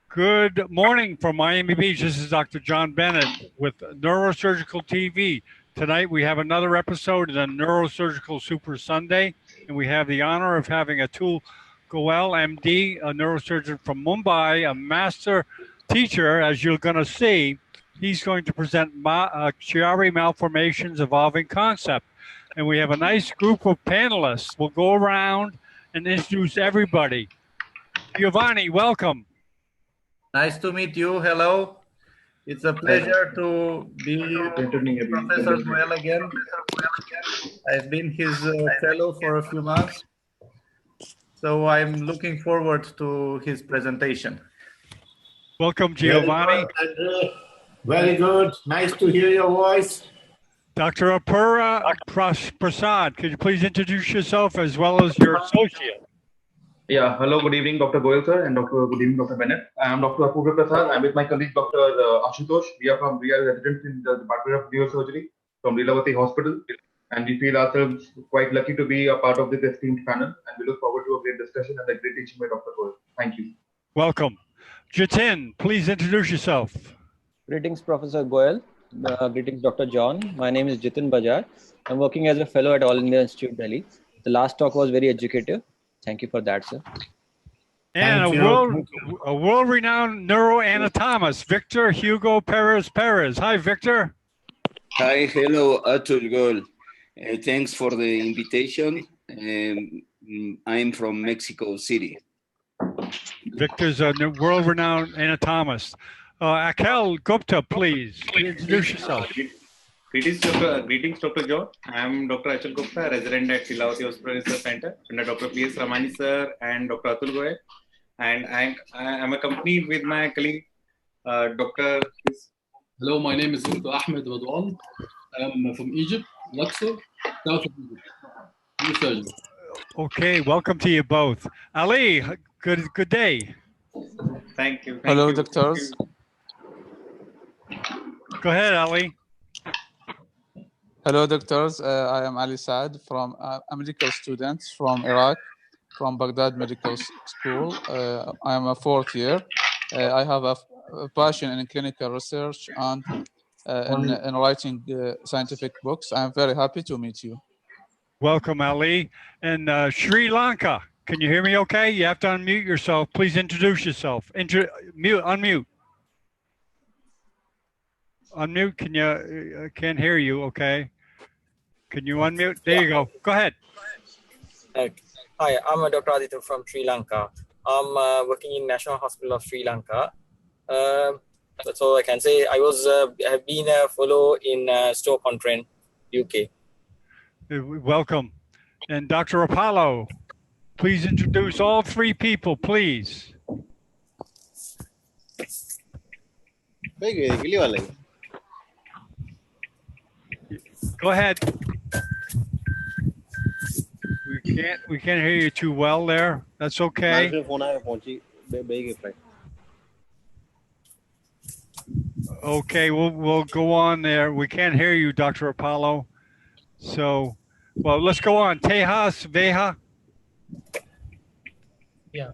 Good morning from Miami Beach. This is Dr. John Bennett with Neurosurgical TV. Tonight we have another episode of the Neurosurgical Super Sunday, and we have the honor of having Atul Goel MD, a neurosurgeon from Mumbai, a master teacher. As you're going to see, he's going to present Chiari Malformations Evolving Concept. And we have a nice group of panelists. We'll go around and introduce everybody. Giovanni, welcome. Nice to meet you. Hello. It's a pleasure to be Professor Goel again. I've been his fellow for a few months, so I'm looking forward to his presentation. Welcome, Giovanni. Very good. Nice to hear your voice. Dr. Apura Prasad, could you please introduce yourself as well as your associate? Yeah, hello, good evening, Dr. Goel, sir, and good evening, Dr. Bennett. I am Dr. Atul Prasad. I'm with my colleague, Dr. Ashutosh. We are residents in the Department of Neurosurgery from Lilavati Hospital, and we feel ourselves quite lucky to be a part of this esteemed panel, and we look forward to a great discussion and a great teaching by Dr. Goel. Thank you. Welcome. Jitin, please introduce yourself. Greetings, Professor Goel. Greetings, Dr. John. My name is Jitin Bajaj. I'm working as a fellow at All India Institute, Delhi. The last talk was very educative. Thank you for that, sir. And a world-renowned neuroanatomist, Victor Hugo Perez. Hi, Victor. Hi, hello, Atul Goel. Thanks for the invitation. I'm from Mexico City. Victor's a world-renowned anatomist. Akhil Gupta, please introduce yourself. Greetings, Dr. John. I am Dr. Atul Gupta, resident at Lilavati Hospital Research Center, under Dr. P.S. Ramani sir and Dr. Atul Goel. And I am accompanied with my colleague, Dr. Hello, my name is Dr. Ahmed Badwan. I am from Egypt, Luxor, south of Egypt. Okay, welcome to you both. Ali, good day. Thank you. Hello, doctors. Go ahead, Ali. Hello, doctors. I am Ali Saad from a medical student from Iraq, from Baghdad Medical School. I am a fourth year. I have a passion in clinical research and in writing scientific books. I am very happy to meet you. Welcome, Ali. And Sri Lanka, can you hear me okay? You have to unmute yourself. Please introduce yourself. Unmute. Unmute, can you, can't hear you, okay. Can you unmute? There you go. Go ahead. Hi, I'm Dr. Aditya from Sri Lanka. I'm working in National Hospital of Sri Lanka. That's all I can say. I have been a fellow in Stoke-on-Trent, UK. Welcome. And Dr. Apollo, please introduce all three people, please. Go ahead. We can't hear you too well there. That's okay. Okay, we'll go on there. We can't hear you, Dr. Apollo. So, well, let's go on. Tejas Veha. Yeah.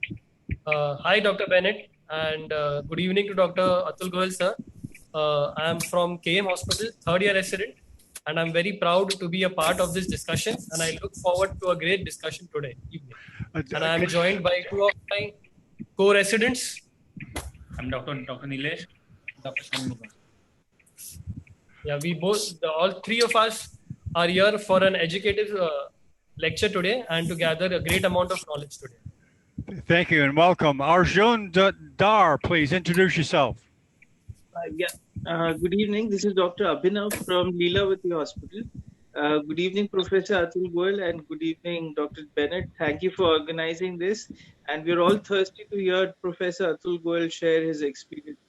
Hi, Dr. Bennett, and good evening to Dr. Atul Goel, sir. I am from KM Hospital, third year resident, and I'm very proud to be a part of this discussion, and I look forward to a great discussion today evening. And I'm joined by two of my co-residents. I'm Dr. Nilesh, Dr. Shanmugam. Yeah, all three of us are here for an educative lecture today and to gather a great amount of knowledge today. Thank you and welcome. Arjun Dar, please introduce yourself. Good evening. This is Dr. Abhinav from Lilavati Hospital. Good evening, Professor Atul Goel, and good evening, Dr. Bennett. Thank you for organizing this. And we're all thirsty to hear Professor Atul Goel share his experience.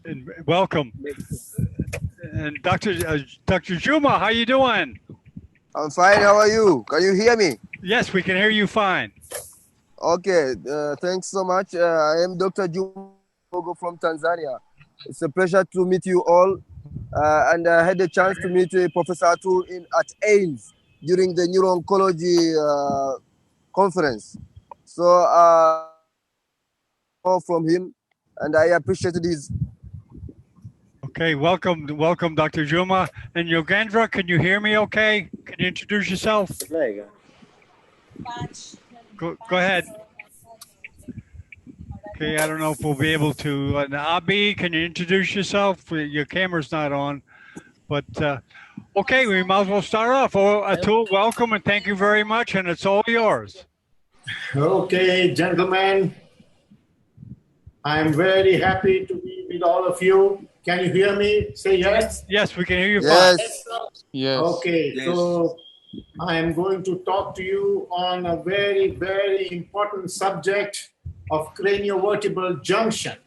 And welcome. And Dr. Juma, how you doing? I'm fine. How are you? Can you hear me? Yes, we can hear you fine. Okay. Thanks so much. I am Dr. Juma from Tanzania. It's a pleasure to meet you all. And I had a chance to meet Professor Atul at AIMS during the neuro-oncology conference. So from him, and I appreciate this. Okay, welcome, Dr. Juma. And Yogendra, can you hear me okay? Can you introduce yourself? Go ahead. Okay, I don't know if we'll be able to. Abi, can you introduce yourself? Your camera's not on. But okay, we might as well start off. Oh, Atul, welcome and thank you very much. And it's all yours. Okay, gentlemen. I'm very happy to be with all of you. Can you hear me? Say yes. Yes, we can hear you Yes. fine. Yes. Okay, Yes. so I am going to talk to you on a very, very important subject of craniovertebral junction.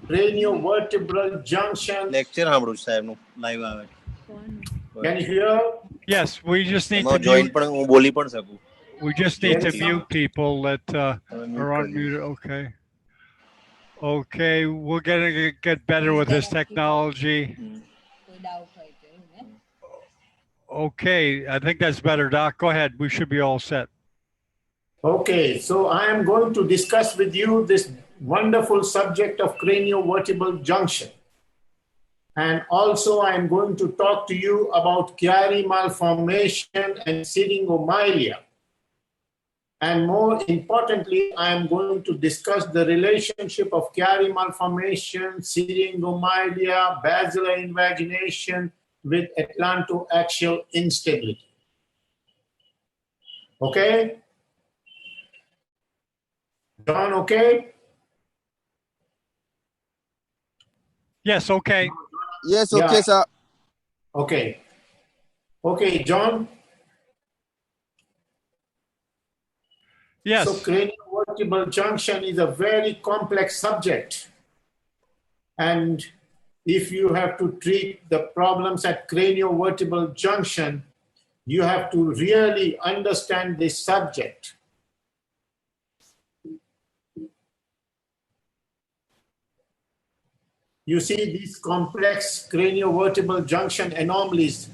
Craniovertebral junction. Lecture સાંભળું સાહેબનું live આવે. Can you hear? Yes, we just need એમાં to join mute. પણ હું બોલી પણ શકું. We just need to Yes. mute people that are mute unmuted. Okay. Okay, we're gonna get better with this technology. Okay, I think that's better, Doc. Go ahead. We should be all set. Okay, so I am going to discuss with you this wonderful subject of craniovertebral junction. And also I am going to talk to you about Chiari malformation and syringomilia. And more importantly, I am going to discuss the relationship of Chiari malformation, syringomilia, basilar invagination with Atlantoaxial instability. Okay? John, okay? Yes, okay. Yes, okay, sir. Okay. Okay, John? Yes. So craniovertebral junction is a very complex subject. And if you have to treat the problems at craniovertebral junction, you have to really understand this subject. You see these complex craniovertebral junction anomalies.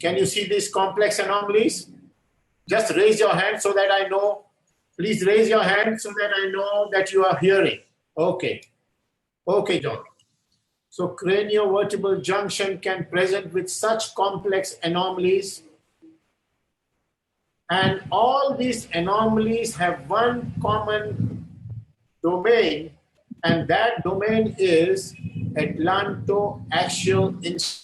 Can you see these complex anomalies? Just raise your hand so that I know. Please raise your hand so that I know that you are hearing. Okay. Okay, John. So craniovertebral junction can present with such complex anomalies. And all these anomalies have one common domain, and that domain is Atlantoaxial instability.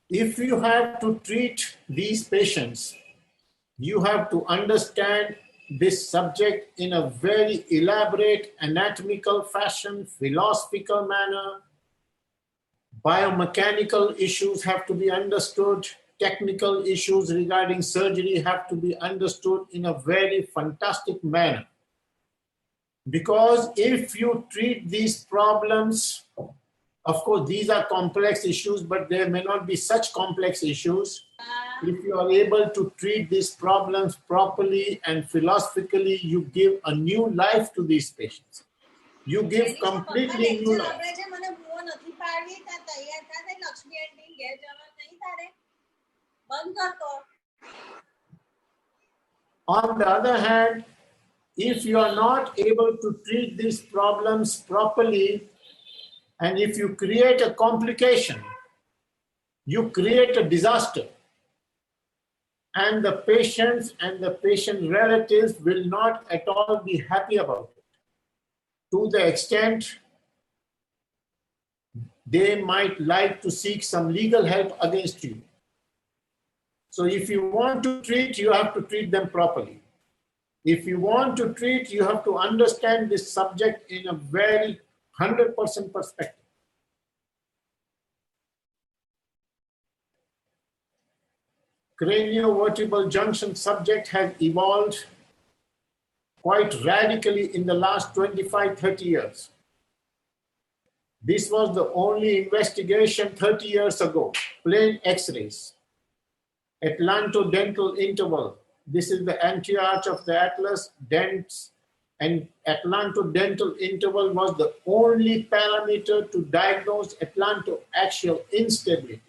If you have to treat these patients, you have to understand this subject in a very elaborate anatomical fashion, philosophical manner. Biomechanical issues have to be understood. Technical issues regarding surgery have to be understood in a very fantastic manner. Because if you treat these problems, of course, these are complex issues, but there may not be such complex issues. If you are able to treat these problems properly and philosophically, you give a new life to these patients. You give completely new life. On the other hand, if you are not able to treat these problems properly, and if you create a complication, you create a disaster. And the patients and the patient relatives will not at all be happy about it. To the extent they might like to seek some legal help against you. So if you want to treat, you have to treat them properly. If you want to treat, you have to understand this subject in a very 100% perspective. Craniovertebral junction subject has evolved quite radically in the last 25-30 years. This was the only investigation 30 years ago, plain X-rays. Atlantodental interval. This is the anti-arch of the atlas, dents, and atlantodental interval was the only parameter to diagnose atlantoaxial instability.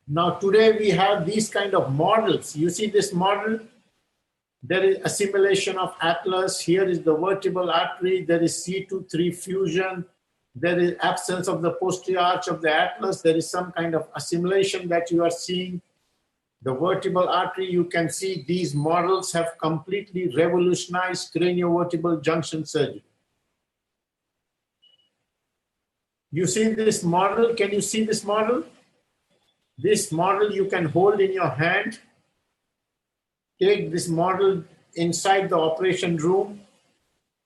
Now today we have these kind of models. You see this model? There is assimilation of atlas. Here is the vertebral artery. There is C2-3 fusion. There is absence of the posterior arch of the atlas. There is some kind of assimilation that you are seeing. The vertebral artery, you can see these models have completely revolutionized craniovertebral junction surgery. You see this model? Can you see this model? This model you can hold in your hand. Take this model inside the operation room.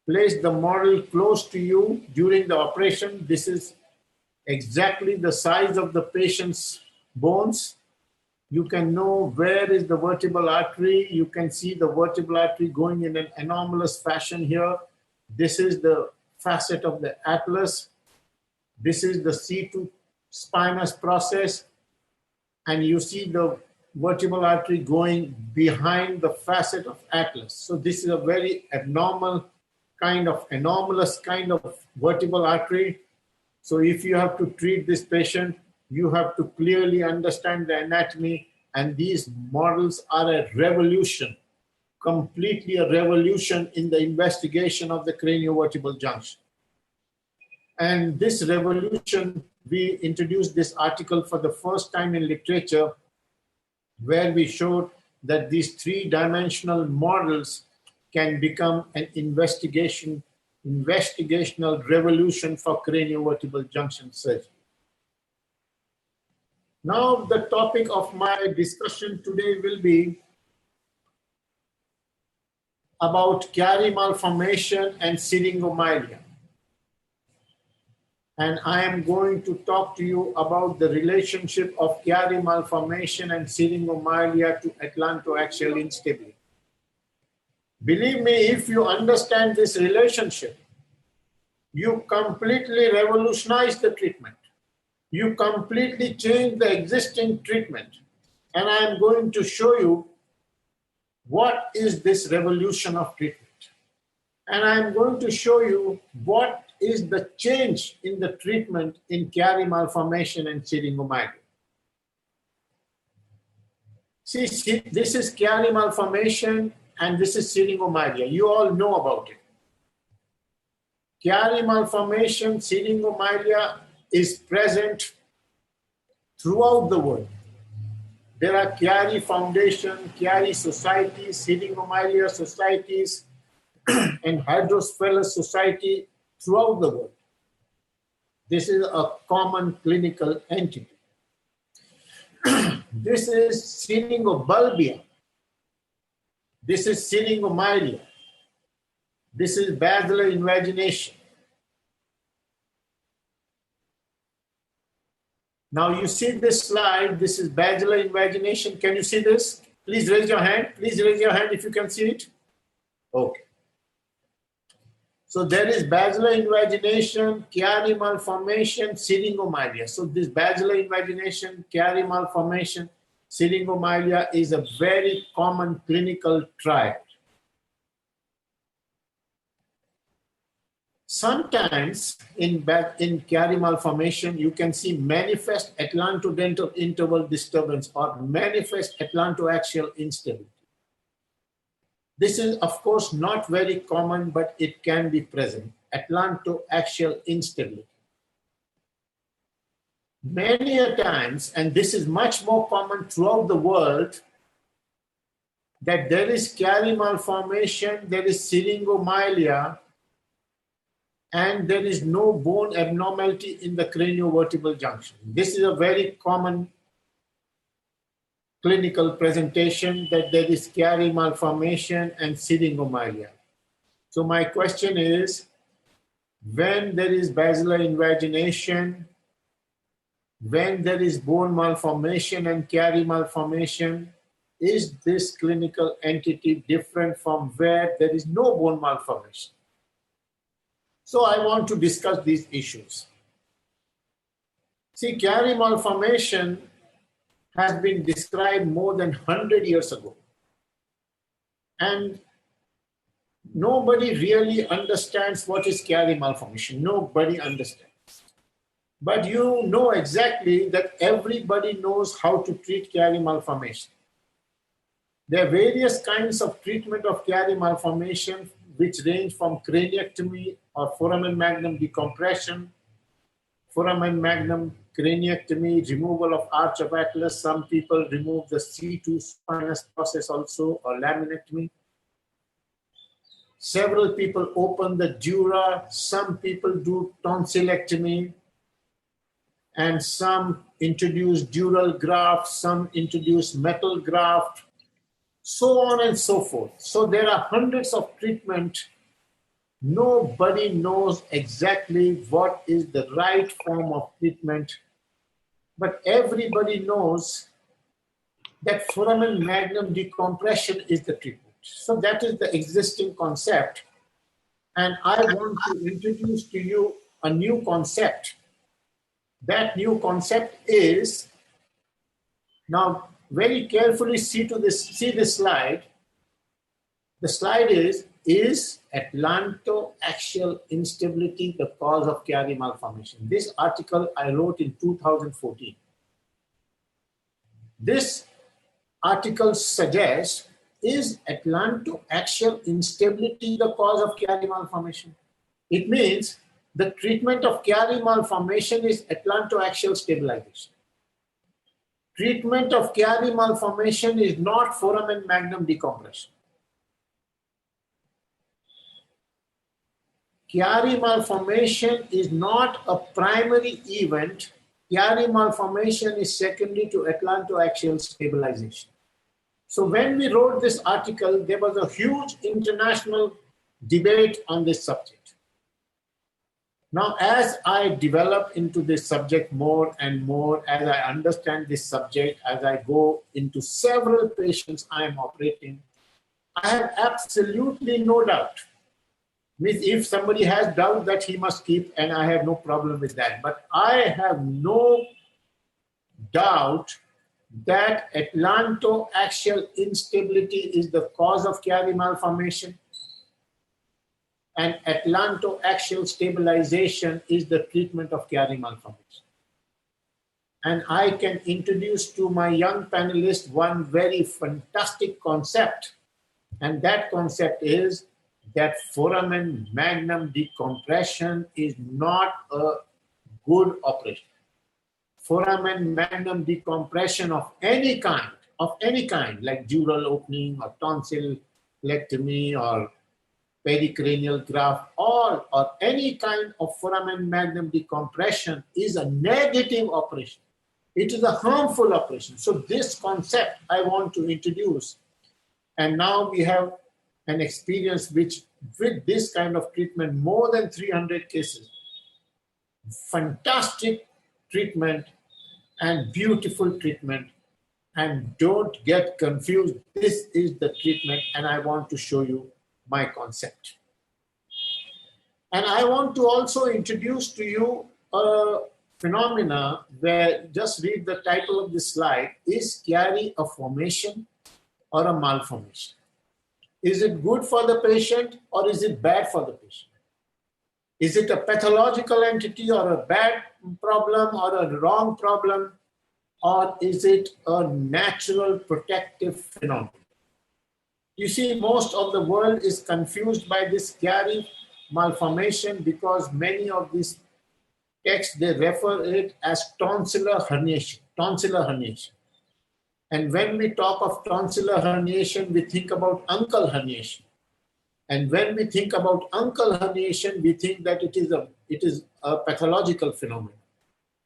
Place the model close to you during the operation. This is exactly the size of the patient's bones. You can know where is the vertebral artery. You can see the vertebral artery going in an anomalous fashion here. This is the facet of the atlas. This is the C2 spinous process. And you see the vertebral artery going behind the facet of atlas. So this is a very anomalous kind of vertebral artery. So if you have to treat this patient, you have to clearly understand the anatomy, and these models are a revolution, completely a revolution in the investigation of the craniovertebral junction. And this revolution, we introduced this article for the first time in literature, where we showed that these three-dimensional models can become an investigational revolution for craniovertebral junction surgery. Now, the topic of my discussion today will be about Chiari malformation and syringomyelia. And I am going to talk to you about the relationship of Chiari malformation and syringomyelia to atlantoaxial instability. Believe me, if you understand this relationship, you completely revolutionize the treatment. You completely change the existing treatment. And I am going to show you what is this revolution of treatment. And I am going to show you what is the change in the treatment in Chiari malformation and syringomyelia. See, this is Chiari malformation and this is syringomyelia. You all know about it. Chiari malformation, syringomyelia is present throughout the world. There are Chiari Foundation, Chiari societies, syringomyelia societies, and hydrocephalus society throughout the world. This is a common clinical entity. This is syringobulbia. This is syringomyelia. This is basilar invagination. Now you see this slide, this is basilar invagination. Can you see this? Please raise your hand. Please raise your hand if you can see it. Okay. So there is basilar invagination, Chiari malformation, syringomyelia. So this basilar invagination, Chiari malformation, syringomyelia is a very common clinical triad. Sometimes in Chiari malformation, you can see manifest atlantodental interval disturbance or manifest atlantoaxial instability. This is, of course, not very common, but it can be present, atlantoaxial instability. Many a times, and this is much more common throughout the world, that there is Chiari malformation, there is syringomyelia, and there is no bone abnormality in the craniovertebral junction. This is a very common clinical presentation, that there is Chiari malformation and syringomyelia. So my question is, when there is basilar invagination, when there is bone malformation and Chiari malformation, is this clinical entity different from where there is no bone malformation? So I want to discuss these issues. See, Chiari malformation has been described more than 100 years ago. And nobody really understands what is Chiari malformation. Nobody understands. But you know exactly that everybody knows how to treat Chiari malformation. There are various kinds of treatment of Chiari malformation which range from craniectomy or foramen magnum decompression, foramen magnum craniectomy, removal of arch of atlas. Some people remove the C2 spinous process also, or laminectomy. Several people open the dura. Some people do tonsillectomy. And some introduce dural graft, some introduce metal graft, so on and so forth. So there are hundreds of treatments. Nobody knows exactly what is the right form of treatment, but everybody knows that foramen magnum decompression is the treatment. So that is the existing concept. And I want to introduce to you a new concept. That new concept is, now very carefully see this slide. The slide is Atlantoaxial instability the cause of Chiari malformation? This article I wrote in 2014. This article suggests, is Atlantoaxial instability the cause of Chiari malformation? It means the treatment of Chiari malformation is Atlantoaxial stabilization. Treatment of Chiari malformation is not foramen magnum decompression. Chiari malformation is not a primary event. Chiari malformation is secondary to Atlantoaxial stabilization. So when we wrote this article, there was a huge international debate on this subject. Now, as I develop into this subject more and more, as I understand this subject, as I go into several patients I am operating, I have absolutely no doubt. If somebody has doubt, that he must keep, and I have no problem with that. But I have no doubt that Atlantoaxial instability is the cause of Chiari malformation, and Atlantoaxial stabilization is the treatment of Chiari malformation. And I can introduce to my young panelists one very fantastic concept, and that concept is that foramen magnum decompression is not a good operation. Foramen magnum decompression of any kind, like dural opening or tonsillectomy or pericranial graft, or any kind of foramen magnum decompression is a negative operation. It is a harmful operation. So this concept I want to introduce. And now we have an experience which, with this kind of treatment, more than 300 cases, fantastic treatment and beautiful treatment. And don't get confused. This is the treatment, and I want to show you my concept. And I want to also introduce to you a phenomena where, just read the title of this slide, is Chiari a formation or a malformation? Is it good for the patient or is it bad for the patient? Is it a pathological entity or a bad problem or a wrong problem? Or is it a natural protective phenomenon? You see, most of the world is confused by this Chiari malformation because many of these texts, they refer it as tonsillar herniation. And when we talk of tonsillar herniation, we think about uncal herniation. And when we think about uncal herniation, we think that it is a pathological phenomenon.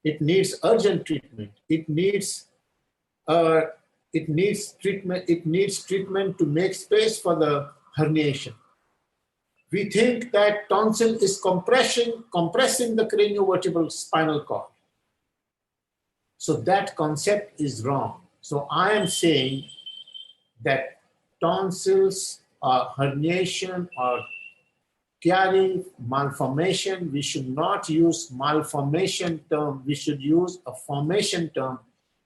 It needs urgent treatment. It needs treatment. It needs treatment to make space for the herniation. We think that tonsil is compressing the craniovertebral spinal cord. So that concept is wrong. So I am saying that tonsils or herniation or Chiari malformation, we should not use malformation term, we should use a formation term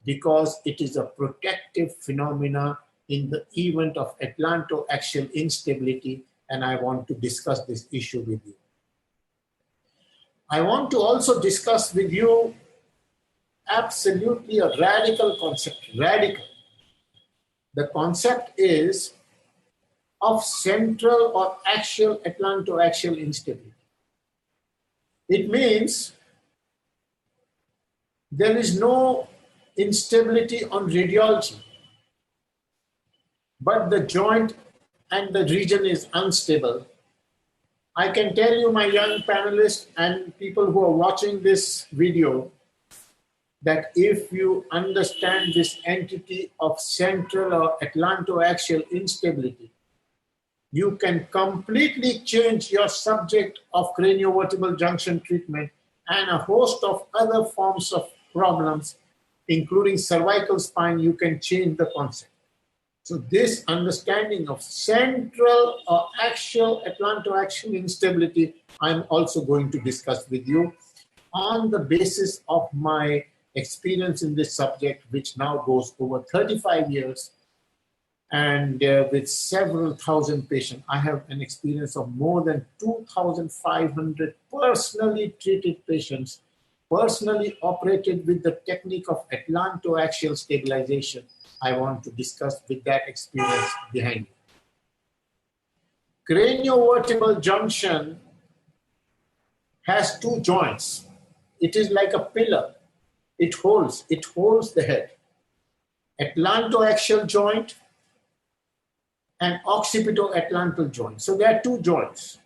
because it is a protective phenomena in the event of Atlantoaxial instability, and I want to discuss this issue with you. I want to also discuss with you absolutely a radical concept. Radical. The concept is of central or axial atlantoaxial instability. It means there is no instability on radiology, but the joint and the region is unstable. I can tell you, my young panelists and people who are watching this video, that if you understand this entity of central or atlantoaxial instability, you can completely change your subject of craniovertebral junction treatment and a host of other forms of problems, including cervical spine. You can change the concept. So this understanding of central or axial atlantoaxial instability, I'm also going to discuss with you on the basis of my experience in this subject, which now goes over 35 years. And with several thousand patients, I have an experience of more than 2,500 personally treated patients, personally operated with the technique of atlantoaxial stabilization. I want to discuss with that experience behind me. Craniovertebral junction has two joints. It is like a pillar. It holds the head. Atlantoaxial joint and occipito-atlantal joint. So there are two joints.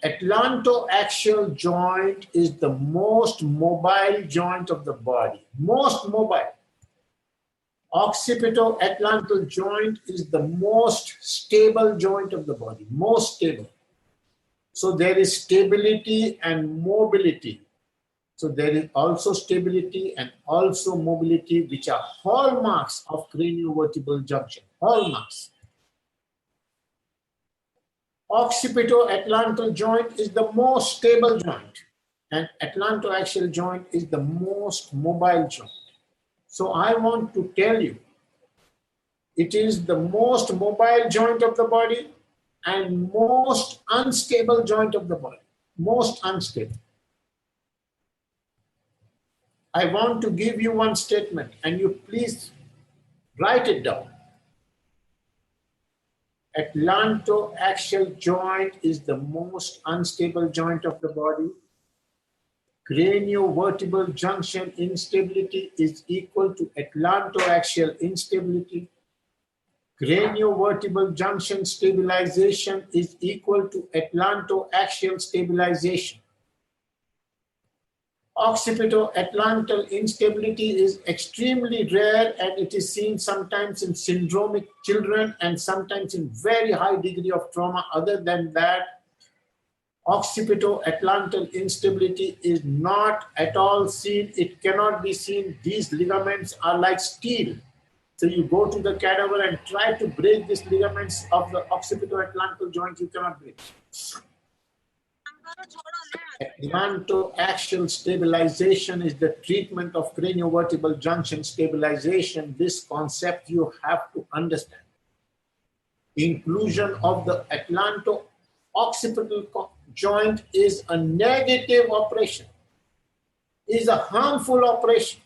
Atlantoaxial joint is the most mobile joint of the body. Most mobile. Occipito-atlantal joint is the most stable joint of the body. Most stable. So there is stability and mobility. So there is also stability and also mobility, which are hallmarks of craniovertebral junction. Hallmarks. Occipito-atlantal joint is the most stable joint, and atlantoaxial joint is the most mobile joint. So I want to tell you, it is the most mobile joint of the body and most unstable joint of the body. Most unstable. I want to give you one statement, and you please write it down. Atlantoaxial joint is the most unstable joint of the body. Craniovertebral junction instability is equal to atlantoaxial instability. Craniovertebral junction stabilization is equal to atlantoaxial stabilization. Occipito-atlantal instability is extremely rare, and it is seen sometimes in syndromic children and sometimes in very high degree of trauma. Other than that, occipito-atlantal instability is not at all seen. It cannot be seen. These ligaments are like steel. So you go to the cadaver and try to break these ligaments of the occipito-atlantal joint, you cannot break. Atlantoaxial stabilization is the treatment of craniovertebral junction stabilization. This concept you have to understand. Inclusion of the atlanto-occipital joint is a negative operation, is a harmful operation.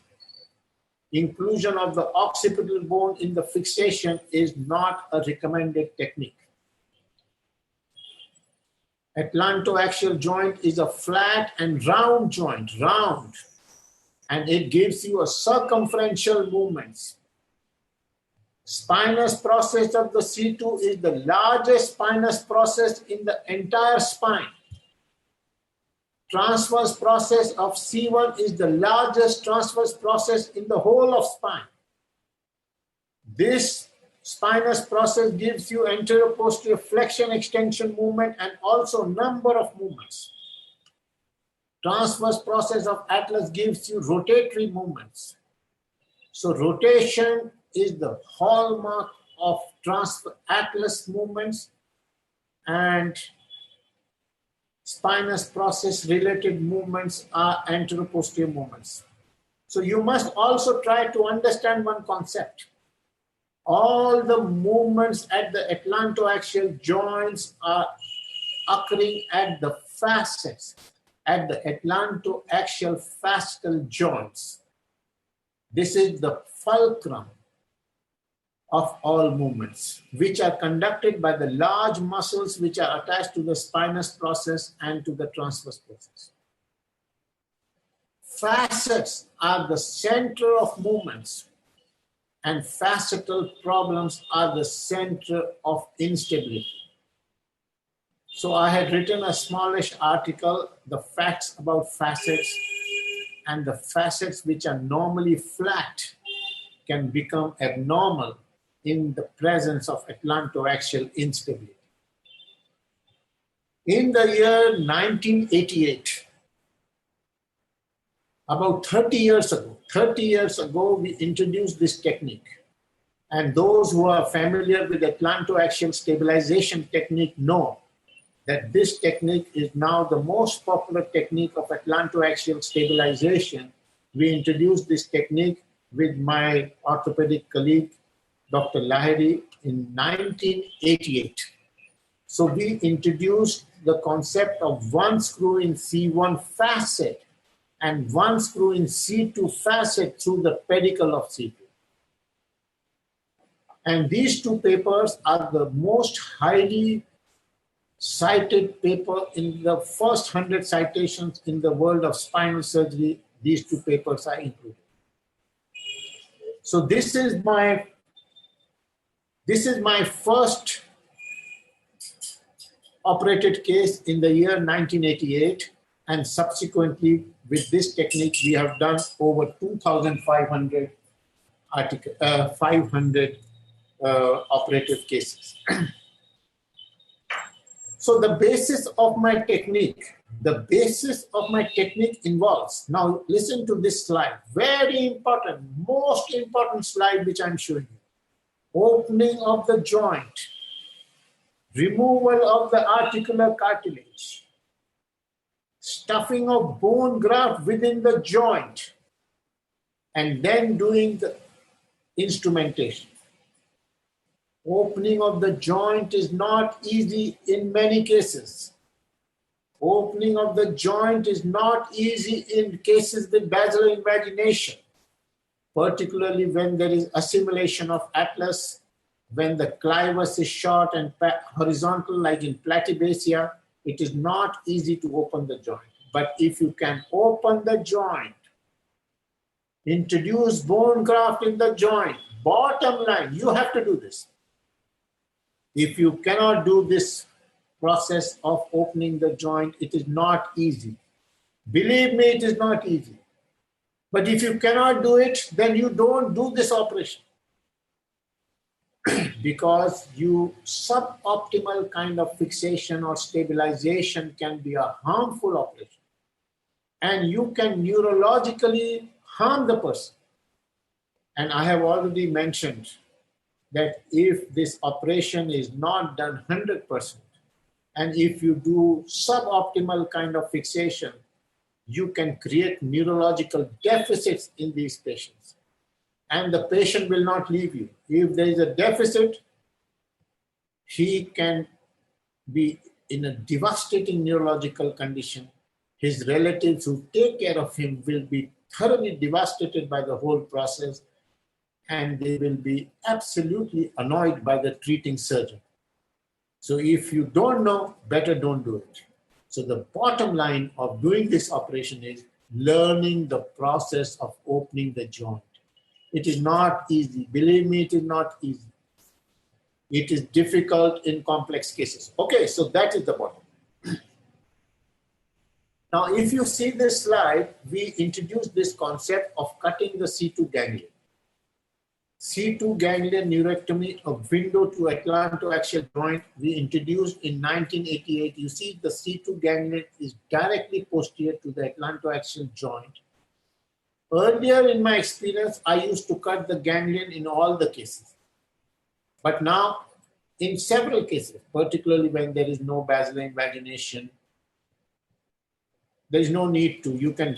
Inclusion of the occipital bone in the fixation is not a recommended technique. Atlantoaxial joint is a flat and round joint, round, and it gives you a circumferential movements. Spinous process of the C2 is the largest spinous process in the entire spine. Transverse process of C1 is the largest transverse process in the whole of spine. This spinous process gives you anterior-posterior flexion extension movement and also number of movements. Transverse process of atlas gives you rotatory movements. So rotation is the hallmark of atlas movements, and spinous process related movements are anterior-posterior movements. So you must also try to understand one concept. All the movements at the atlantoaxial joints are occurring at the facets, at the atlantoaxial fascial joints. This is the fulcrum of all movements, which are conducted by the large muscles which are attached to the spinous process and to the transverse process. Facets are the center of movements, and facetal problems are the center of instability. So I had written a smallish article, The Facts About Facets, and the facets which are normally flat can become abnormal in the presence of atlantoaxial instability. In the year 1988, about 30 years ago, we introduced this technique. And those who are familiar with atlantoaxial stabilization technique know that this technique is now the most popular technique of atlantoaxial stabilization. We introduced this technique with my orthopedic colleague, Dr. Lahiri, in 1988. So we introduced the concept of one screw in C1 facet and one screw in C2 facet through the pedicle of C2. And these two papers are the most highly cited paper in the first 100 citations in the world of spinal surgery. These two papers are included. So this is my first operated case in the year 1988, and subsequently with this technique we have done over 2,500 operative cases. So the basis of my technique involves, now listen to this slide, very important, most important slide which I'm showing you. Opening of the joint, removal of the articular cartilage, stuffing of bone graft within the joint, and then doing the instrumentation. Opening of the joint is not easy in many cases. Opening of the joint is not easy in cases with basilar invagination, particularly when there is assimilation of atlas, when the clivus is short and horizontal like in platybasia. It is not easy to open the joint. But if you can open the joint, introduce bone graft in the joint, bottom line, you have to do this. If you cannot do this process of opening the joint, it is not easy. Believe me, it is not easy. But if you cannot do it, then you don't do this operation. Because suboptimal kind of fixation or stabilization can be a harmful operation. And you can neurologically harm the person. And I have already mentioned that if this operation is not done 100%, and if you do suboptimal kind of fixation, you can create neurological deficits in these patients. And the patient will not leave you. If there is a deficit, he can be in a devastating neurological condition. His relatives who take care of him will be thoroughly devastated by the whole process, and they will be absolutely annoyed by the treating surgeon. So if you don't know, better don't do it. So the bottom line of doing this operation is learning the process of opening the joint. It is not easy. Believe me, it is not easy. It is difficult in complex cases. Okay, so that is the bottom. Now, if you see this slide, we introduced this concept of cutting the C2 ganglion. C2 ganglion neurectomy, a window to atlantoaxial joint, we introduced in 1988. You see the C2 ganglion is directly posterior to the atlantoaxial joint. Earlier in my experience, I used to cut the ganglion in all the cases. But now, in several cases, particularly when there is no basilar invagination, there is no need to. You can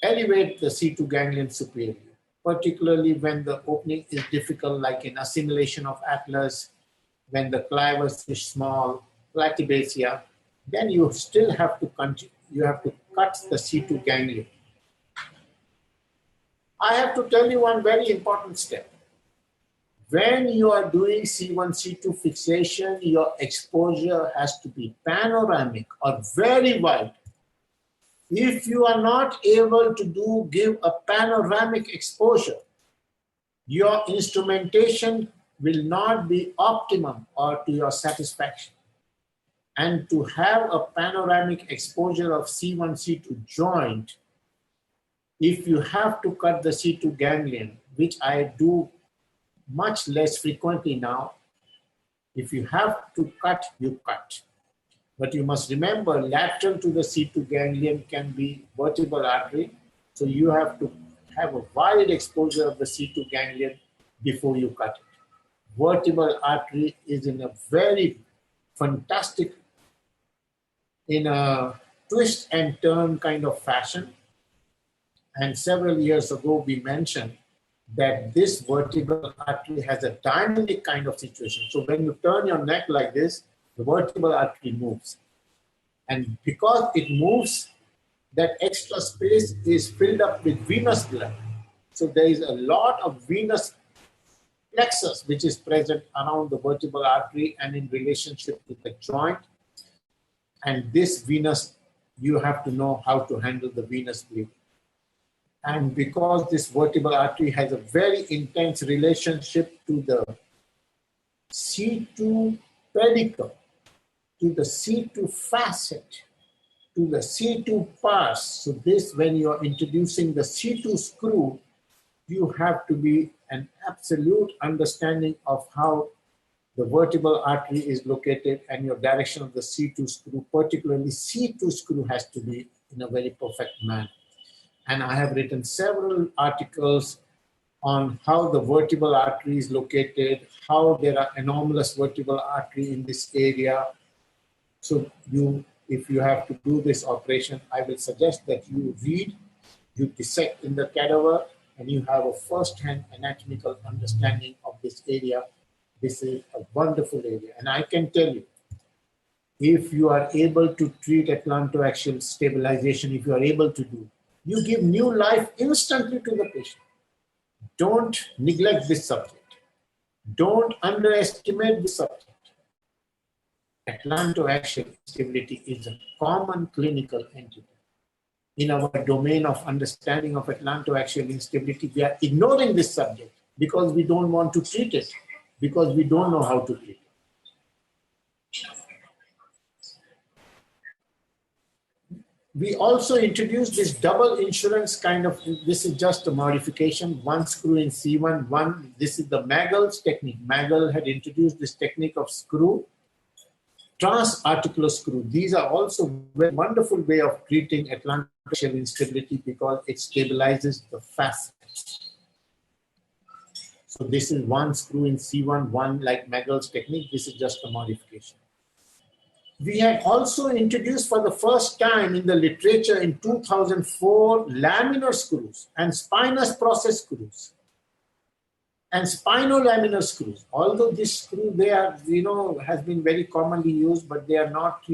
elevate the C2 ganglion superiorly, particularly when the opening is difficult, like in assimilation of atlas, when the clivus is small, platybasia. then you still have to continue. You have to cut the C2 ganglion. I have to tell you one very important step. When you are doing C1, C2 fixation, your exposure has to be panoramic or very wide. If you are not able to give a panoramic exposure, your instrumentation will not be optimum or to your satisfaction. And to have a panoramic exposure of C1, C2 joint, if you have to cut the C2 ganglion, which I do much less frequently now, if you have to cut, you cut. But you must remember, lateral to the C2 ganglion can be vertebral artery. So you have to have a wide exposure of the C2 ganglion before you cut it. Vertebral artery is in a very fantastic, in a twist and turn kind of fashion. And several years ago, we mentioned that this vertebral artery has a dynamic kind of situation. So when you turn your neck like this, the vertebral artery moves. And because it moves, that extra space is filled up with venous blood. So there is a lot of venous plexus which is present around the vertebral artery and in relationship with the joint. And this venous, you have to know how to handle the venous bleeding. And because this vertebral artery has a very intense relationship to the C2 pedicle, to the C2 facet, to the C2 pars. So this, when you're introducing the C2 screw, you have to be an absolute understanding of how the vertebral artery is located and your direction of the C2 screw, particularly C2 screw, has to be in a very perfect manner. And I have written several articles on how the vertebral artery is located, how there are anomalous vertebral artery in this area. So if you have to do this operation, I will suggest that you read, you dissect in the cadaver, and you have a first-hand anatomical understanding of this area. This is a wonderful area. And I can tell you, if you are able to treat atlantoaxial stabilization, if you are able to do, you give new life instantly to the patient. Don't neglect this subject. Don't underestimate this subject. Atlantoaxial instability is a common clinical entity. In our domain of understanding of atlantoaxial instability, we are ignoring this subject because we don't want to treat it, because we don't know how to treat it. We also introduced this double insurance kind of, this is just a modification, one screw in C1, this is the Magel's technique. Magel had introduced this technique of screw, transarticular screw. These are also a very wonderful way of treating atlantoaxial instability because it stabilizes the facets. So this is one screw in C1, one like Magel's technique. This is just a modification. We had also introduced for the first time in the literature in 2004 laminar screws and spinous process screws and spinolaminar screws. Although this screw, they are, has been very commonly used, but they are not,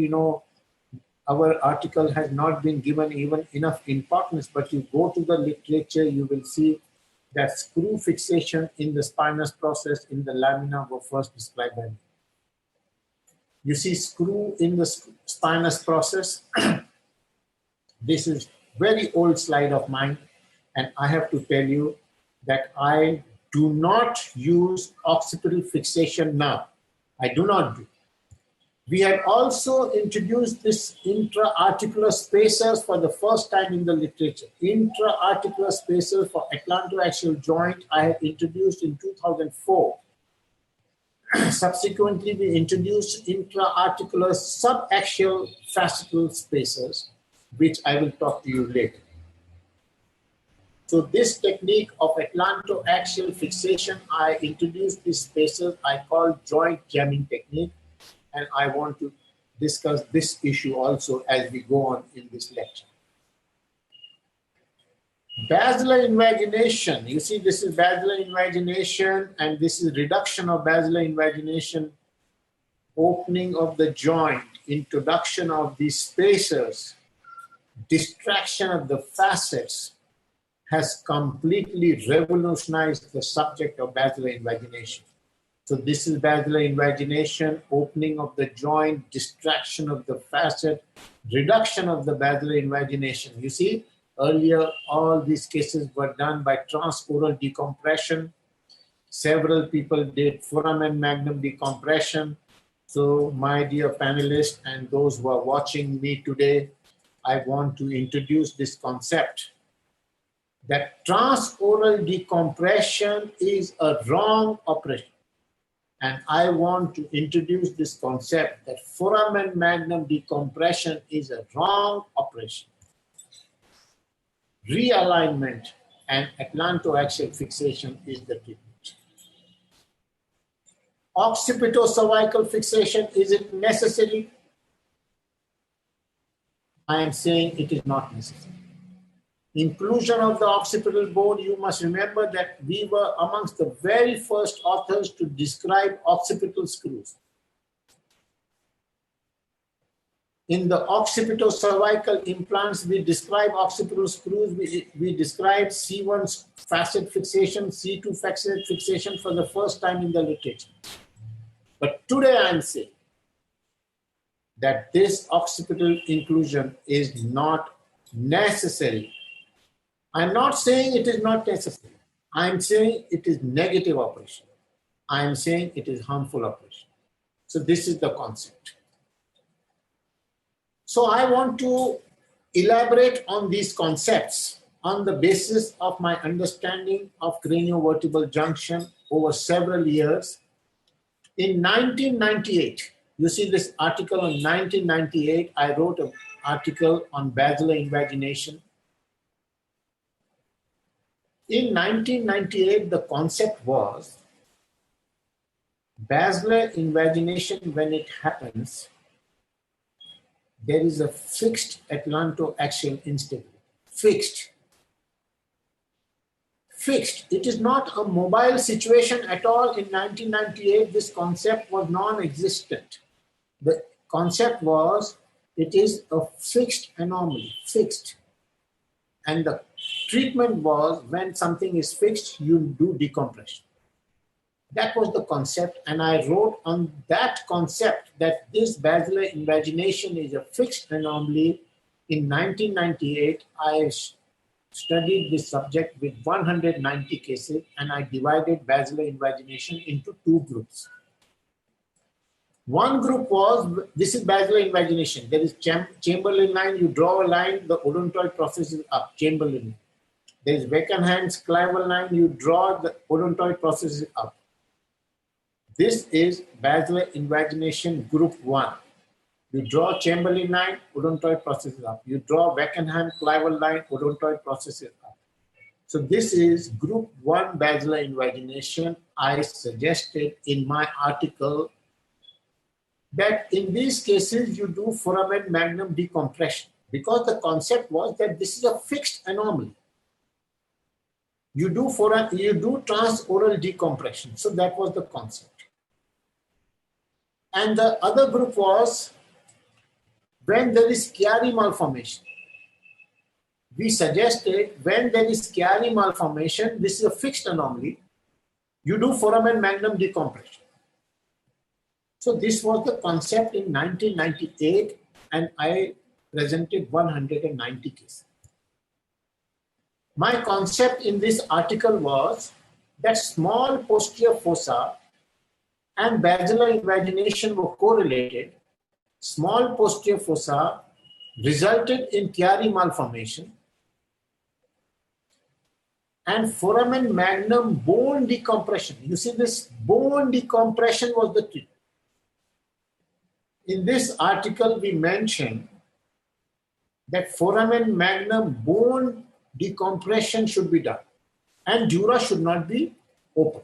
our article has not been given even enough importance. But you go to the literature, you will see that screw fixation in the spinous process in the lamina were first described by me. You see screw in the spinous process. This is very old slide of mine. And I have to tell you that I do not use occipital fixation now. I do not do. We had also introduced this intra-articular spacers for the first time in the literature. Intra-articular spacers for atlantoaxial joint I had introduced in 2004. Subsequently, we introduced intra-articular subaxial fascicle spacers, which I will talk to you later. So this technique of atlantoaxial fixation, I introduced these spacers I call joint jamming technique, and I want to discuss this issue also as we go on in this lecture. Basilar invagination. You see, this is basilar invagination, and this is reduction of basilar invagination, opening of the joint introduction of these spacers, distraction of the facets, has completely revolutionized the subject of basilar invagination. So this is basilar invagination, opening of the joint, distraction of the facet, reduction of the basilar invagination. You see, earlier all these cases were done by transoral decompression. Several people did foramen magnum decompression. So my dear panelists and those who are watching me today, I want to introduce this concept that transoral decompression is a wrong operation. And I want to introduce this concept that foramen magnum decompression is a wrong operation. Realignment and Atlantoaxial fixation is the treatment. Occipito-cervical fixation, is it necessary? I am saying it is not necessary. Inclusion of the occipital bone, you must remember that we were amongst the very first authors to describe occipital screws. In the occipito-cervical implants, we describe occipital screws, we describe C1 facet fixation, C2 facet fixation for the first time in the literature. But today I'm saying that this occipital inclusion is not necessary. I'm not saying it is not necessary. I'm saying it is negative operation. I'm saying it is harmful operation. So this is the concept. So I want to elaborate on these concepts on the basis of my understanding of craniovertebral junction over several years. In 1998, you see this article in 1998, I wrote an article on basilar invagination. In 1998, the concept was basilar invagination, when it happens, there is a fixed atlantoaxial instability. Fixed. Fixed. It is not a mobile situation at all. In 1998, this concept was non-existent. The concept was, it is a fixed anomaly, fixed. And the treatment was, when something is fixed, you do decompression. That was the concept, and I wrote on that concept that this basilar invagination is a fixed anomaly. In 1998, I studied this subject with 190 cases, and I divided basilar invagination into two groups. One group was, this is basilar invagination. There is Chamberlain line, you draw a line, the odontoid process is up, Chamberlain line. There is Weckenheim's clival line, you draw, the odontoid process is up. This is basilar invagination group 1. You draw Chamberlain line, odontoid process is up. You draw Weckenheim clival line, odontoid process is up. So this is group 1 basilar invagination. I suggested in my article that in these cases you do foramen magnum decompression, because the concept was that this is a fixed anomaly. You do transoral decompression. So that was the concept. And the other group was when there is Chiari malformation. We suggested when there is Chiari malformation, this is a fixed anomaly, you do foramen magnum decompression. So this was the concept in 1998, and I presented 190 cases. My concept in this article was that small posterior fossa and basilar invagination were correlated. Small posterior fossa resulted in Chiari malformation, and foramen magnum bone decompression. You see, this bone decompression was the treatment. In this article, we mentioned that foramen magnum bone decompression should be done, and dura should not be open.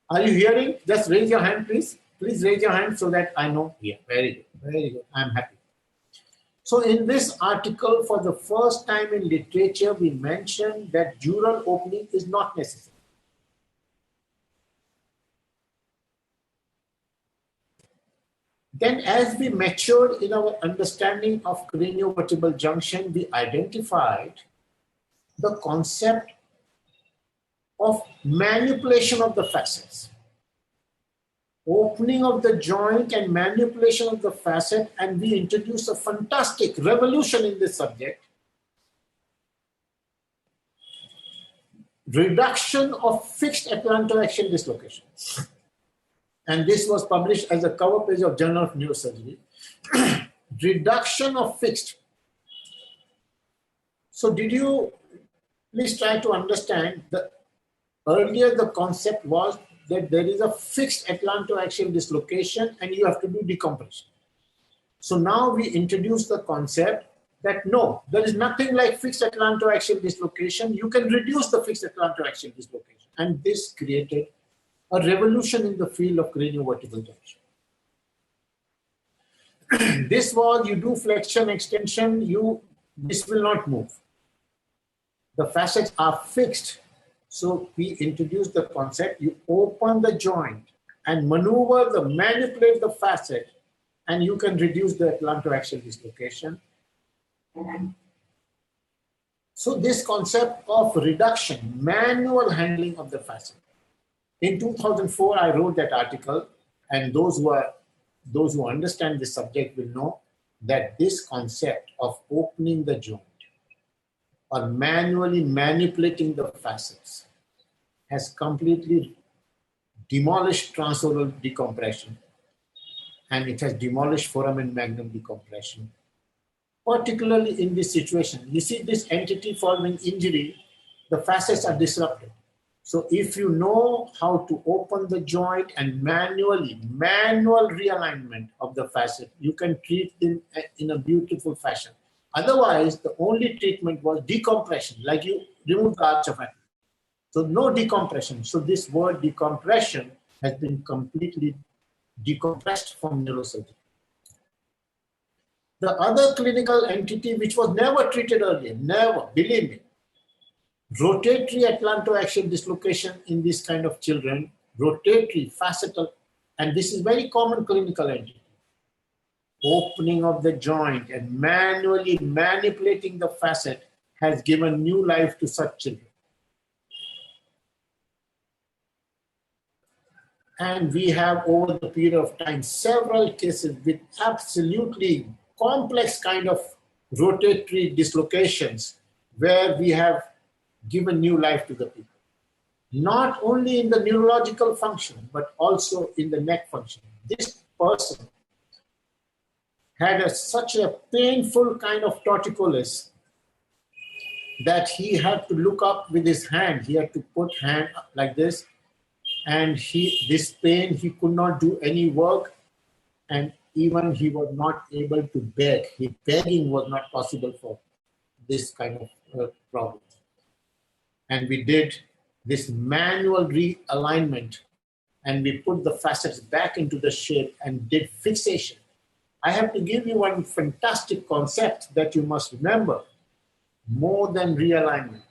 Are you hearing? Just raise your hand, please. Please raise your hand so that I know. Yeah, very good. Very good. I'm happy. So in this article, for the first time in literature, we mentioned that dural opening is not necessary. Then as we matured in our understanding of craniovertebral junction, we identified the concept of manipulation of the facets. Opening of the joint and manipulation of the facet, and we introduced a fantastic revolution in this subject. Reduction of fixed atlantoaxial dislocation. And this was published as a cover page of Journal of Neurosurgery. Reduction of fixed. So did you please try to understand that earlier the concept was that there is a fixed atlantoaxial dislocation and you have to do decompression. So now we introduce the concept that no, there is nothing like fixed atlantoaxial dislocation. You can reduce the fixed atlantoaxial dislocation. And this created a revolution in the field of craniovertebral junction. This was, you do flexion, extension, this will not move. The facets are fixed. So we introduced the concept, you open the joint and manipulate the facet, and you can reduce the atlantoaxial dislocation. So this concept of reduction, manual handling of the facet. In 2004, I wrote that article, and those who understand this subject will know that this concept of opening the joint or manually manipulating the facets has completely demolished transoral decompression, and it has demolished foramen magnum decompression, particularly in this situation. You see this entity following injury, the facets are disrupted. So if you know how to open the joint and manual realignment of the facet, you can treat them in a beautiful fashion. Otherwise, the only treatment was decompression, like you remove the arch of Atlas. So no decompression. So this word decompression has been completely decompressed from neurosurgery. The other clinical entity which was never treated earlier, never, believe me, rotatory atlantoaxial dislocation in this kind of children, rotatory facetal, and this is very common clinical entity. Opening of the joint and manually manipulating the facet has given new life to such children. And we have over the period of time several cases with absolutely complex kind of rotatory dislocations where we have given new life to the people. Not only in the neurological function, but also in the neck function. This person had such a painful kind of torticollis that he had to look up with his hand. He had to put hand up like this, and this pain, he could not do any work, and even he was not able to beg. Begging was not possible for this kind of problem. And we did this manual realignment, and we put the facets back into the shape and did fixation. I have to give you one fantastic concept that you must remember. More than realignment.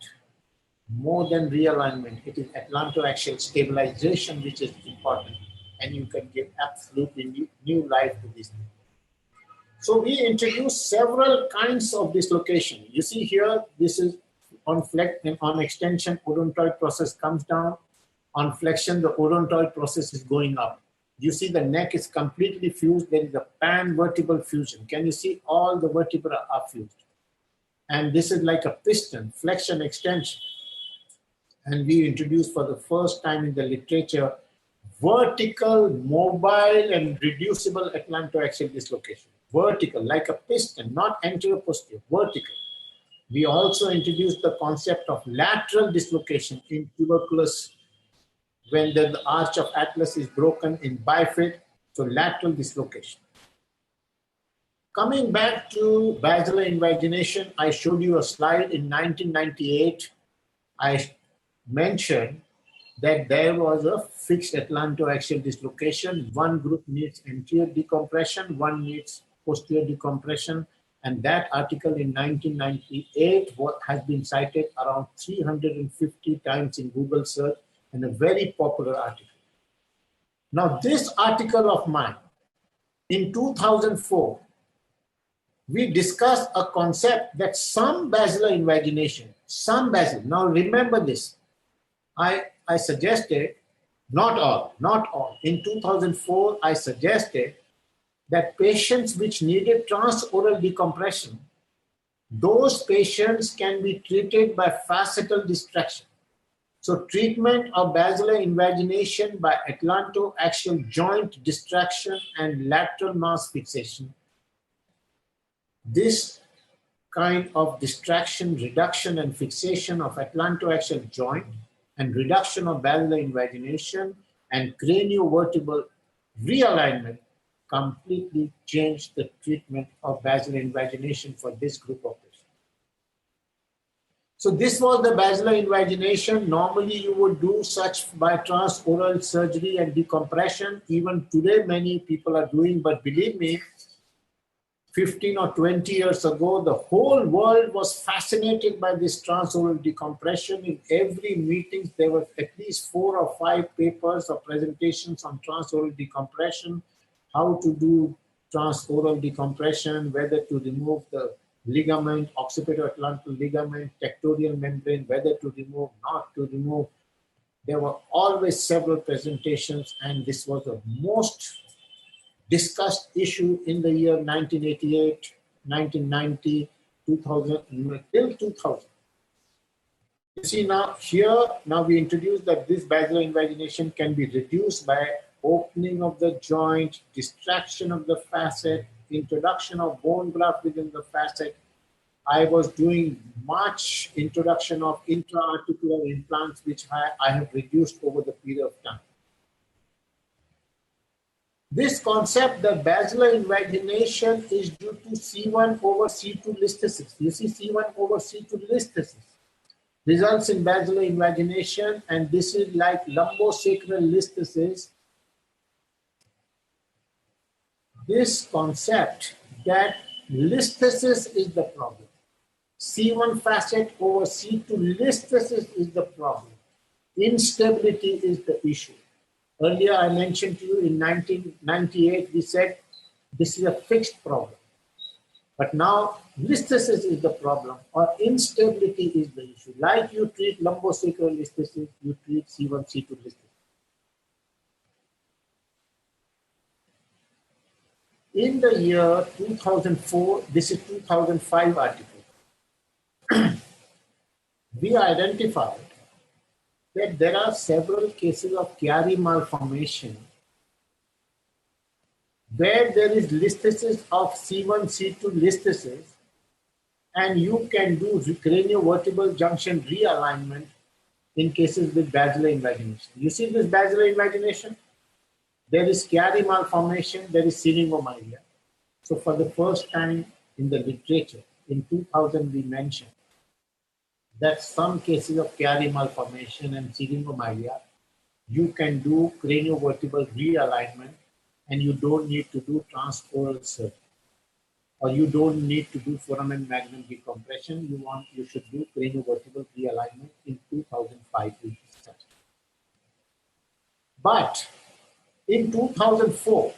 More than realignment. It is atlantoaxial stabilization which is important. And you can give absolutely new life to this. So we introduced several kinds of dislocation. You see here, this is on extension, odontoid process comes down. On flexion, the odontoid process is going up. You see the neck is completely fused. There is a pan-vertebral fusion. Can you see all the vertebrae are fused? And this is like a piston, flexion, extension. And we introduced for the first time in the literature, vertical, mobile, and reducible atlantoaxial dislocation. Vertical, like a piston, not anterior-posterior, vertical. We also introduced the concept of lateral dislocation in tuberculosis when the arch of Atlas is broken in bifid, so lateral dislocation. Coming back to basilar invagination, I showed you a slide in 1998. I mentioned that there was a fixed atlantoaxial dislocation. One group needs anterior decompression, one needs posterior decompression, and that article in 1998 has been cited around 350 times in Google search, and a very popular article. Now this article of mine in 2004, we discussed a concept that some basilar invagination, now remember this, I suggested, not all. In 2004, I suggested that patients which needed transoral decompression, those patients can be treated by facetal distraction. So treatment of basilar invagination by atlantoaxial joint distraction and lateral mass fixation. This kind of distraction, reduction, and fixation of atlantoaxial joint and reduction of basilar invagination and craniovertebral realignment completely changed the treatment of basilar invagination for this group of patients. So this was the basilar invagination. Normally you would do such by transoral surgery and decompression. Even today many people are doing, but believe me, 15 or 20 years ago, the whole world was fascinated by this transoral decompression. In every meeting, there were at least 4 or 5 papers or presentations on transoral decompression, how to do transoral decompression, whether to remove the ligament, occipito-atlantal ligament, tectorial membrane, whether to remove, not to remove. There were always several presentations, and this was the most discussed issue in the year 1988, 1990, 2000, till 2000. You see now here, we introduce that this basilar invagination can be reduced by opening of the joint, distraction of the facet, introduction of bone graft within the facet. I was doing much introduction of intra-articular implants, which I have reduced over the period of time. This concept that basilar invagination is due to C1 over C2 listhesis. You see, C1 over C2 listhesis results in basilar invagination, and this is like lumbosacral listhesis. This concept that listhesis is the problem. C1 facet over C2 listhesis is the problem. Instability is the issue. Earlier, I mentioned to you in 1998, we said this is a fixed problem. But now, listhesis is the problem, or instability is the issue. Like you treat lumbosacral listhesis, you treat C1, C2 listhesis. In the year 2004, this is 2005 article, we identified that there are several cases of Chiari malformation where there is listhesis of C1, C2 listhesis, and you can do craniovertebral junction realignment in cases with basilar invagination. You see this basilar invagination? There is Chiari malformation, there is syringomyelia. So for the first time in the literature, in 2000 we mentioned that some cases of Chiari malformation and syringomyelia, you can do craniovertebral realignment and you don't need to do transoral surgery, or you don't need to do foramen magnum decompression. You should do craniovertebral realignment in 2005. But in 2004,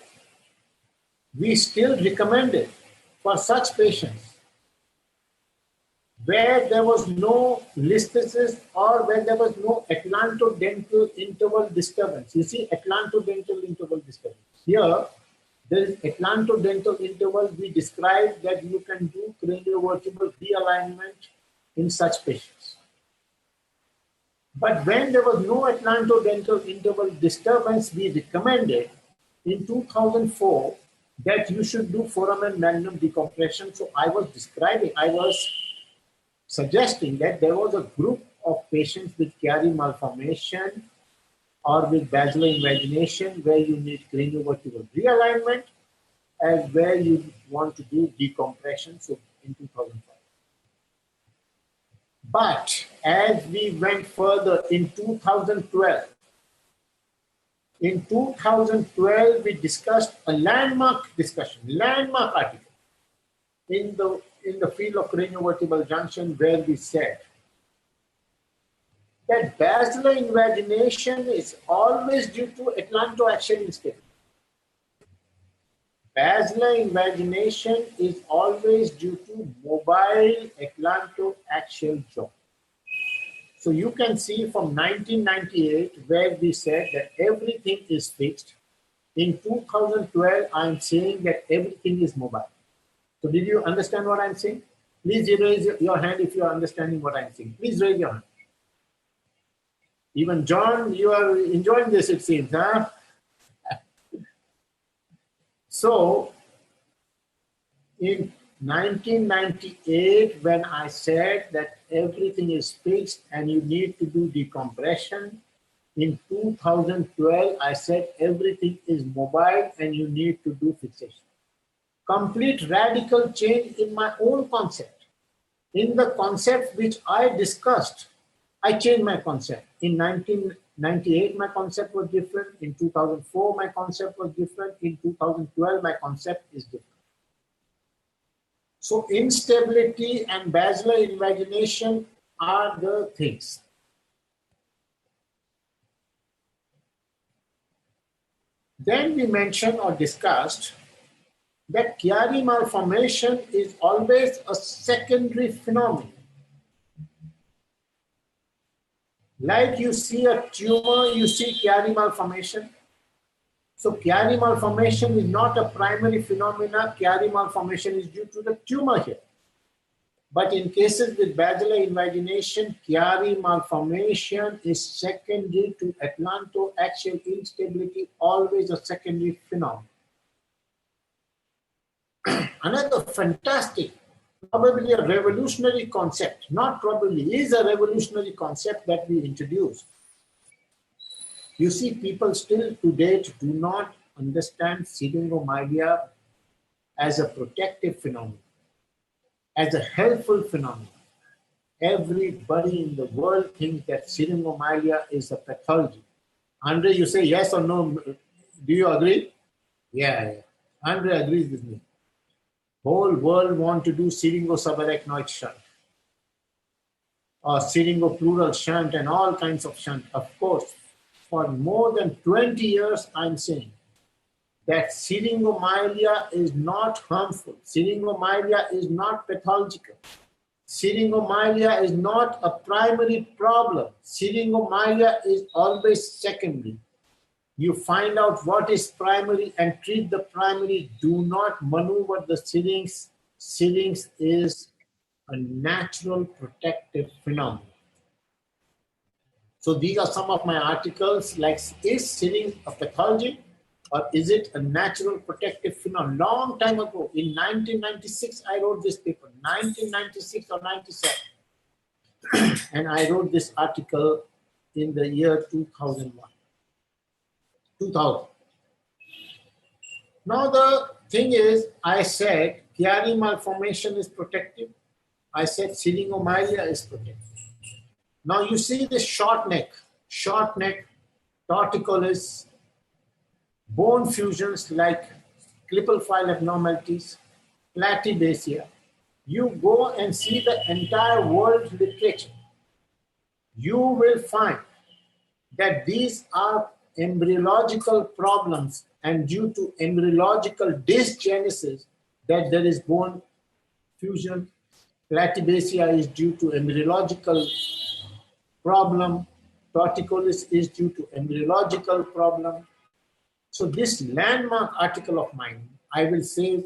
we still recommended for such patients where there was no listhesis or where there was no atlantodental interval disturbance. You see, atlantodental interval disturbance. Here, there is atlantodental interval. We described that you can do craniovertebral realignment in such patients. But when there was no atlantodental interval disturbance, we recommended in 2004 that you should do foramen magnum decompression. So I was suggesting that there was a group of patients with Chiari malformation or with basilar invagination where you need craniovertebral realignment as where you want to do decompression, so in 2005. But as we went further in 2012, we discussed a landmark article in the field of craniovertebral junction where we said that basilar invagination is always due to atlantoaxial instability. basilar invagination is always due to mobile atlantoaxial joint. So you can see from 1998 where we said that everything is fixed. In 2012, I'm saying that everything is mobile. So did you understand what I'm saying? Please raise your hand if you are understanding what I'm saying. Please raise your hand. Even John, you are enjoying this, it seems, huh? So in 1998, when I said that everything is fixed and you need to do decompression, in 2012, I said everything is mobile and you need to do fixation. Complete radical change in my own concept. In the concept which I discussed, I changed my concept. In 1998, my concept was different. In 2004, my concept was different. In 2012, my concept is different. So instability and basilar invagination are the things. Then we mentioned or discussed that Chiari malformation is always a secondary phenomenon. Like you see a tumor, you see Chiari malformation. So Chiari malformation is not a primary phenomena. Chiari malformation is due to the tumor here. But in cases with basilar invagination, Chiari malformation is secondary to atlantoaxial instability, always a secondary phenomenon. Another fantastic, probably a revolutionary concept, not probably, is a revolutionary concept that we introduced. You see, people still to date do not understand syringomyelia as a protective phenomenon, as a helpful phenomenon. Everybody in the world thinks that syringomyelia is a pathology. Andre, you say yes or no? Do you agree? Yeah. Andre agrees with me. Whole world want to do syringo-subarachnoid shunt or syringo-pleural shunt and all kinds of shunt. Of course, for more than 20 years, I'm saying that syringomyelia is not harmful. Syringomyelia is not pathological. Syringomyelia is not a primary problem. Syringomyelia is always secondary. You find out what is primary and treat the primary. Do not maneuver the syrinx. Syrinx is a natural protective phenomenon. So these are some of my articles, like, is syrinx a pathology or is it a natural protective phenomenon? Long time ago, in 1996, I wrote this paper, 1996 or 97. And I wrote this article in the year 2000. Now the thing is, I said Chiari malformation is protective. I said syringomyelia is protective. Now you see this short neck, torticollis, bone fusions like Klippel file abnormalities, platybasia. You go and see the entire world literature. You will find that these are embryological problems, and due to embryological dysgenesis that there is bone fusion. Platybasia is due to embryological problem. Torticollis is due to embryological problem. So this landmark article of mine, I will say,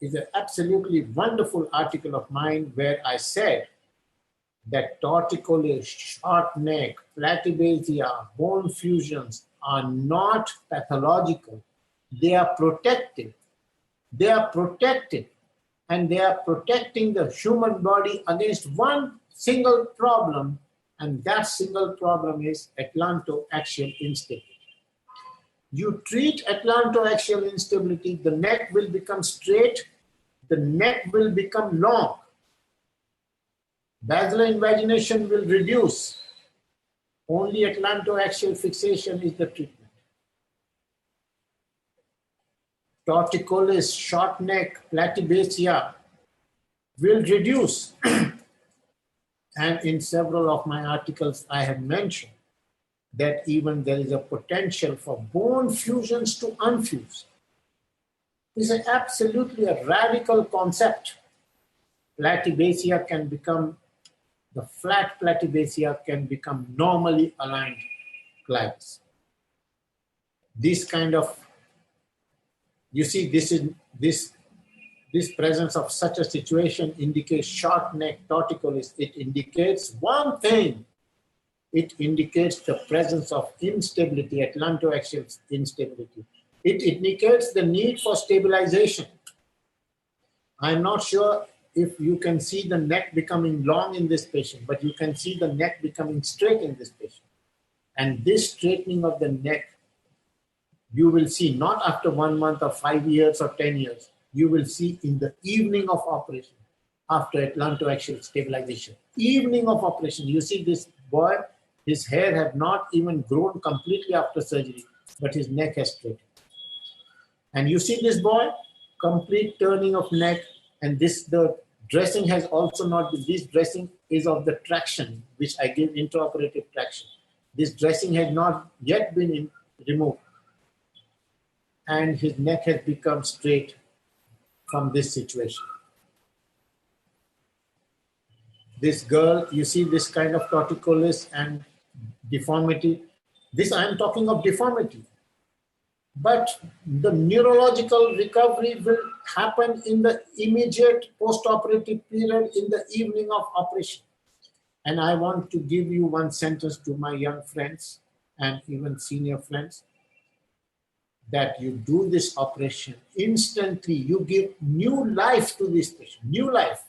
is an absolutely wonderful article of mine where I said that torticollis, short neck, platybasia, bone fusions are not pathological. They are protective. They are protective, and they are protecting the human body against one single problem, and that single problem is atlantoaxial instability. You treat atlantoaxial instability, the neck will become straight, the neck will become long. Basilar invagination will reduce. Only atlantoaxial fixation is the treatment. Torticollis, short neck, platybasia will reduce. And in several of my articles, I have mentioned that even there is a potential for bone fusions to unfuse. This is absolutely a radical concept. Platybasia can become, the flat platybasia can become normally aligned clives. This kind of, you see, this presence of such a situation indicates short neck torticollis. It indicates one thing. It indicates the presence of instability, atlantoaxial instability. It indicates the need for stabilization. I'm not sure if you can see the neck becoming long in this patient, but you can see the neck becoming straight in this patient. And this straightening of the neck, you will see not after 1 month or 5 years or 10 years. You will see in the evening of operation after atlantoaxial stabilization. Evening of operation, you see this boy, his hair have not even grown completely after surgery, but his neck has straightened. And you see this boy, complete turning of neck, and the dressing has also not been, this dressing is of the traction, which I give intraoperative traction. This dressing has not yet been removed. And his neck has become straight from this situation. This girl, you see this kind of torticollis and deformity. This I am talking of deformity. But the neurological recovery will happen in the immediate post-operative period in the evening of operation. And I want to give you one sentence to my young friends and even senior friends, that you do this operation instantly, you give new life to this patient, new life.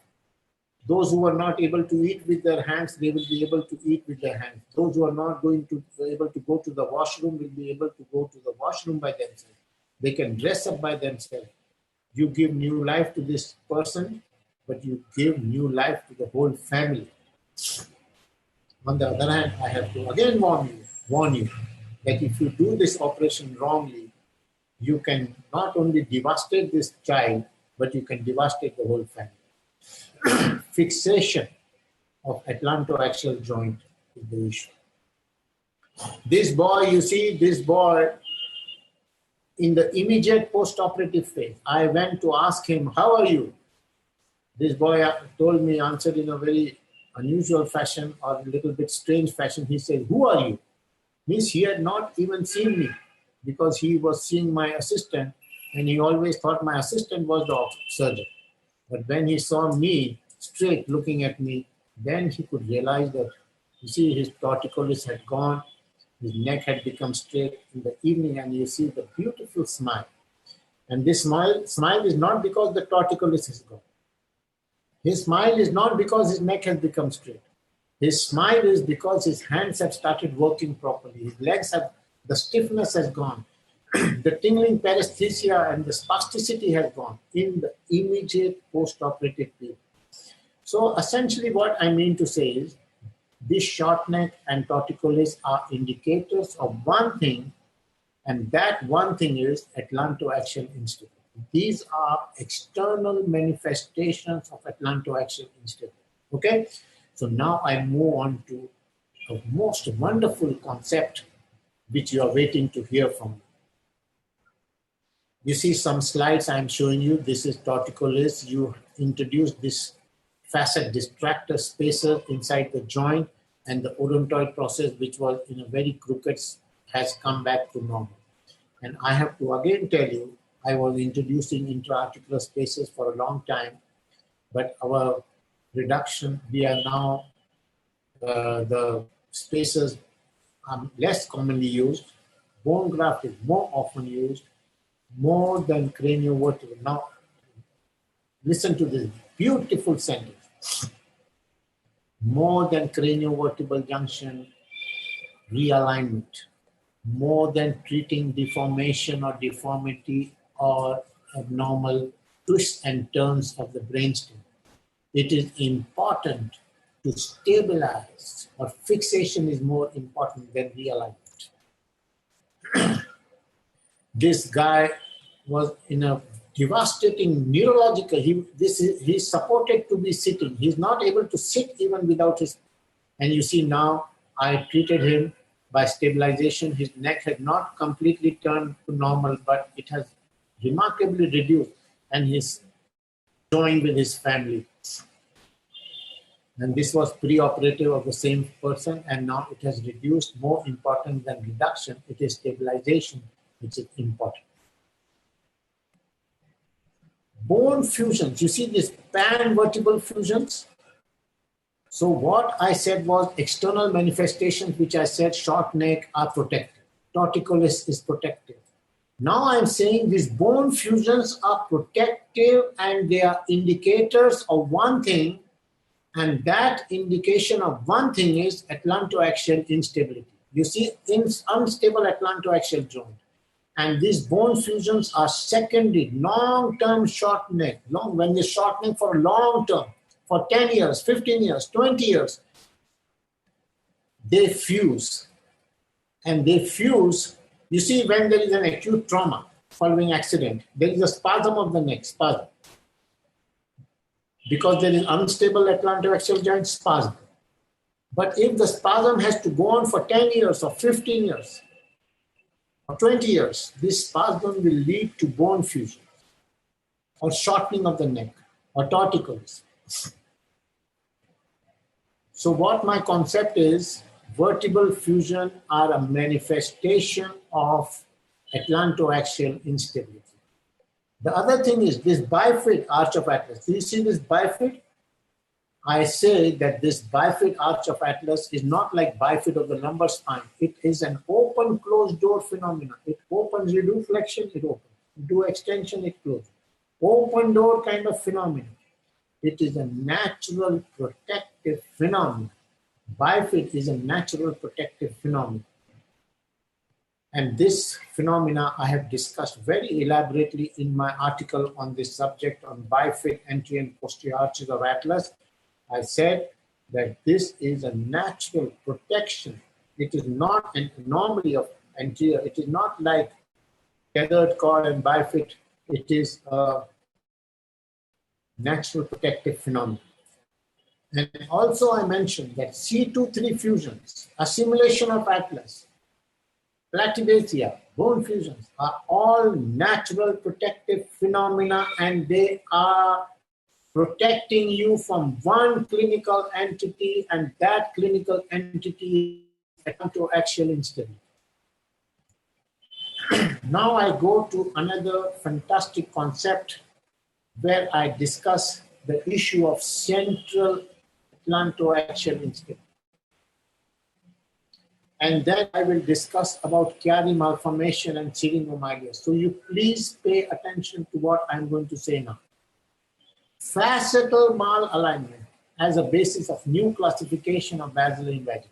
Those who are not able to eat with their hands, they will be able to eat with their hands. Those who are not going to be able to go to the washroom will be able to go to the washroom by themselves. They can dress up by themselves. You give new life to this person, but you give new life to the whole family. On the other hand, I have to again warn you that if you do this operation wrongly, you can not only devastate this child, but you can devastate the whole family. Fixation of atlantoaxial joint is the issue. This boy, you see, this boy, in the immediate post-operative phase, I went to ask him, how are you? This boy told me, answered in a very unusual fashion or a little bit strange fashion. He said, who are you? Means he had not even seen me, because he was seeing my assistant and he always thought my assistant was the surgeon. But when he saw me straight looking at me, then he could realize that, you see, his torticollis had gone, his neck had become straight in the evening, and you see the beautiful smile. And this smile is not because the torticollis is gone. His smile is not because his neck has become straight. His smile is because his hands have started working properly. His legs have, the stiffness has gone. The tingling paresthesia and the spasticity has gone in the immediate post-operative period. So essentially what I mean to say is, this short neck and torticollis are indicators of one thing, and that one thing is atlantoaxial instability. These are external manifestations of atlantoaxial instability. Okay? So now I move on to a most wonderful concept which you are waiting to hear from me. You see some slides I'm showing you. This is torticollis. You introduce this facet distractor spacer inside the joint, and the odontoid process, which was in a very crooked, has come back to normal. And I have to again tell you, I was introducing intra-articular spaces for a long time, but our reduction, we are now, the spacers are less commonly used. Bone graft is more often used, more than craniovertebral. Now, listen to this beautiful sentence. More than craniovertebral junction realignment, more than treating deformation or deformity or abnormal twists and turns of the brainstem. It is important to stabilize, or fixation is more important than realignment. This guy was in a devastating neurological, he's supported to be sitting. He's not able to sit even without his, and you see now I treated him by stabilization. His neck had not completely turned to normal, but remarkably reduced, and he's joined with his family. And this was pre-operative of the same person, and now it has reduced. More important than reduction, it is stabilization, which is important. Bone fusions, you see these pan-vertebral fusions? So what I said was external manifestations, which I said short neck are protected. Torticollis is protective. Now I'm saying these bone fusions are protective and they are indicators of one thing, and that indication of one thing is atlantoaxial instability. You see unstable atlantoaxial joint. And these bone fusions are secondary, long-term shortening, when they're shortening for long term, for 10 years, 15 years, 20 years, they fuse. And they fuse, you see when there is an acute trauma following accident, there is a spasm of the neck, spasm. Because there is unstable atlantoaxial joint, spasm. But if the spasm has to go on for 10 years or 15 years or 20 years, this spasm will lead to bone fusion or shortening of the neck or torticollis. So what my concept is, vertebral fusion are a manifestation of atlantoaxial instability. The other thing is this bifid arch of Atlas. Do you see this bifid? I say that this bifid arch of Atlas is not like bifid of the lumbar spine. It is an open closed door phenomenon. It opens, you do flexion, it opens. You do extension, it closes. Open door kind of phenomenon. It is a natural protective phenomenon. Bifid is a natural protective phenomenon. And this phenomena I have discussed very elaborately in my article on this subject on bifid entry and posterior arches of Atlas. I said that this is a natural protection. It is not an anomaly of anterior. It is not like tethered cord and bifid. It is a natural protective phenomenon. And also I mentioned that C2-3 fusions, assimilation of Atlas, platybasia, bone fusions are all natural protective phenomena, and they are protecting you from one clinical entity, and that clinical entity is atlantoaxial instability. Now I go to another fantastic concept where I discuss the issue of central atlantoaxial instability. And then I will discuss about Chiari malformation and syringomelia. So you please pay attention to what I'm going to say now. Facetal malalignment as a basis of new classification of basilar invagination.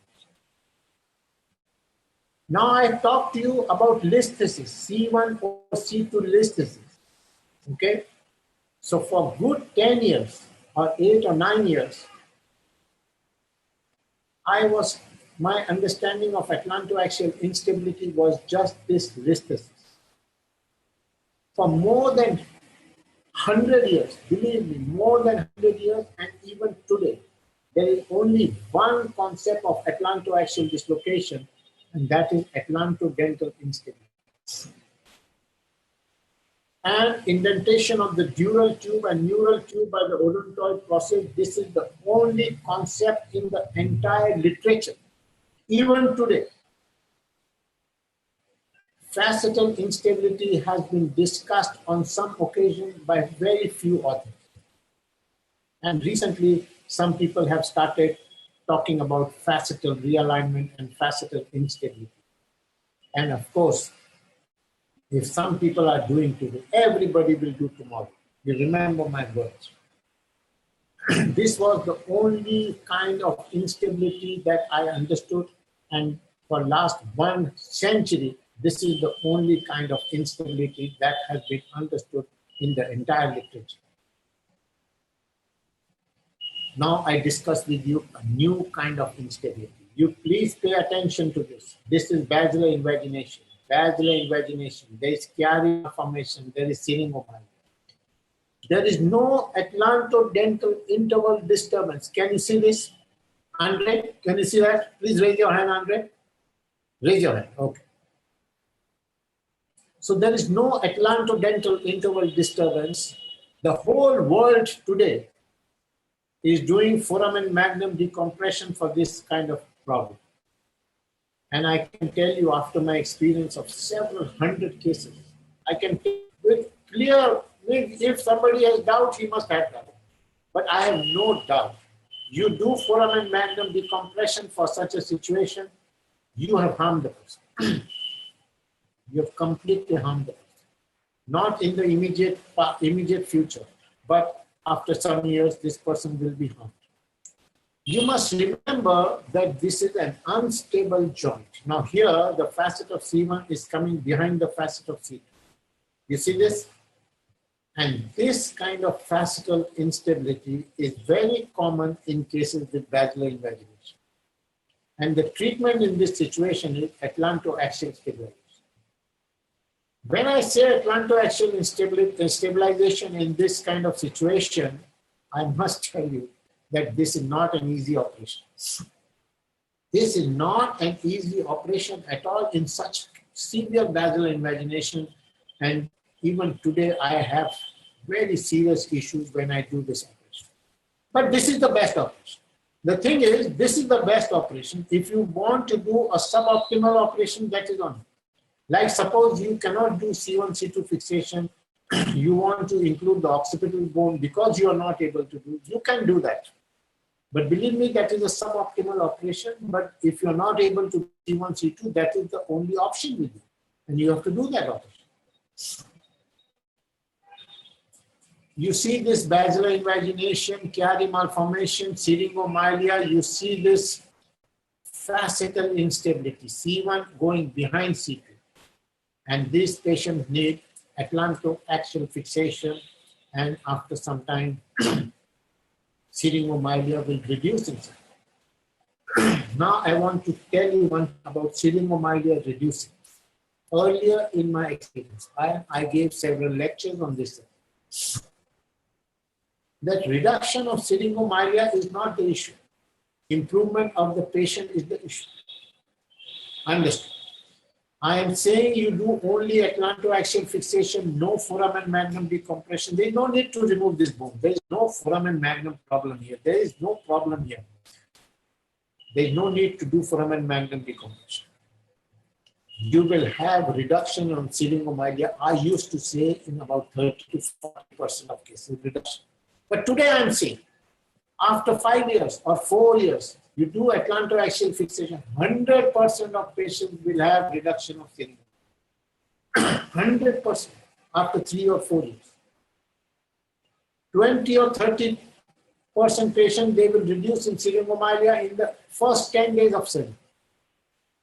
Now I talked to you about listhesis, C1 or C2 listhesis. Okay? So for good 10 years or 8 or 9 years, my understanding of atlantoaxial instability was just this listhesis. For more than 100 years, believe me, more than 100 years, and even today, there is only one concept of atlantoaxial dislocation, and that is atlantodental instability. And indentation of the dural tube and neural tube by the odontoid process, this is the only concept in the entire literature. Even today, facetal instability has been discussed on some occasions by very few authors. And recently, some people have started talking about facetal realignment and facetal instability. And of course, if some people are doing today, everybody will do tomorrow. You remember my words. This was the only kind of instability that I understood, and for last 1 century, this is the only kind of instability that has been understood in the entire literature. Now I discuss with you a new kind of instability. You please pay attention to this. This is basilar invagination. Basilar invagination. There is Chiari malformation. There is syringomelia. There is no atlantodental interval disturbance. Can you see this? Andre, can you see that? Please raise your hand, Andre. Raise your hand. Okay. So there is no atlantodental interval disturbance. The whole world today is doing foramen magnum decompression for this kind of problem. And I can tell you, after my experience of several hundred cases, I can tell with clear, if somebody has doubt, he must have doubt. But I have no doubt. You do foramen magnum decompression for such a situation, you have harmed the person. You have completely harmed the person. Not in the immediate future, but after some years, this person will be harmed. You must remember that this is an unstable joint. Now here, the facet of C1 is coming behind the facet of C2. You see this? And this kind of facetal instability is very common in cases with basilar invagination. And the treatment in this situation is atlantoaxial stabilization. When I say atlantoaxial stabilization in this kind of situation, I must tell you that this is not an easy operation. This is not an easy operation at all in such severe basilar invagination. And even today, I have very serious issues when I do this operation. But this is the best operation. The thing is, this is the best operation. If you want to do a suboptimal operation, that is on. Like suppose you cannot do C1, C2 fixation, you want to include the occipital bone because you are not able to do, you can do that. But believe me, that is a suboptimal operation. But if you're not able to do C1, C2, that is the only option with you. And you have to do that operation. You see this basilar invagination, Chiari malformation, syringomyelia, you see this facetal instability, C1 going behind C2. And these patients need atlantoaxial fixation, and after some time, syringomyelia will reduce in size. Now I want to tell you one about syringomyelia reducing. Earlier in my experience, I gave several lectures on this. That reduction of syringomyelia is not the issue. Improvement of the patient is the issue. Understood? I am saying you do only atlantoaxial fixation, no foramen magnum decompression. There is no need to remove this bone. There is no foramen magnum problem here. There is no problem here. There is no need to do foramen magnum decompression. You will have reduction on syringomyelia. I used to say in about 30 to 40% of cases reduction. But today I am saying, after 5 years or 4 years, you do atlantoaxial fixation, 100% of patients will have reduction of syringomyelia. 100% after 3 or 4 years. 20 or 30% patients, they will reduce in syringomyelia in the first 10 days of surgery.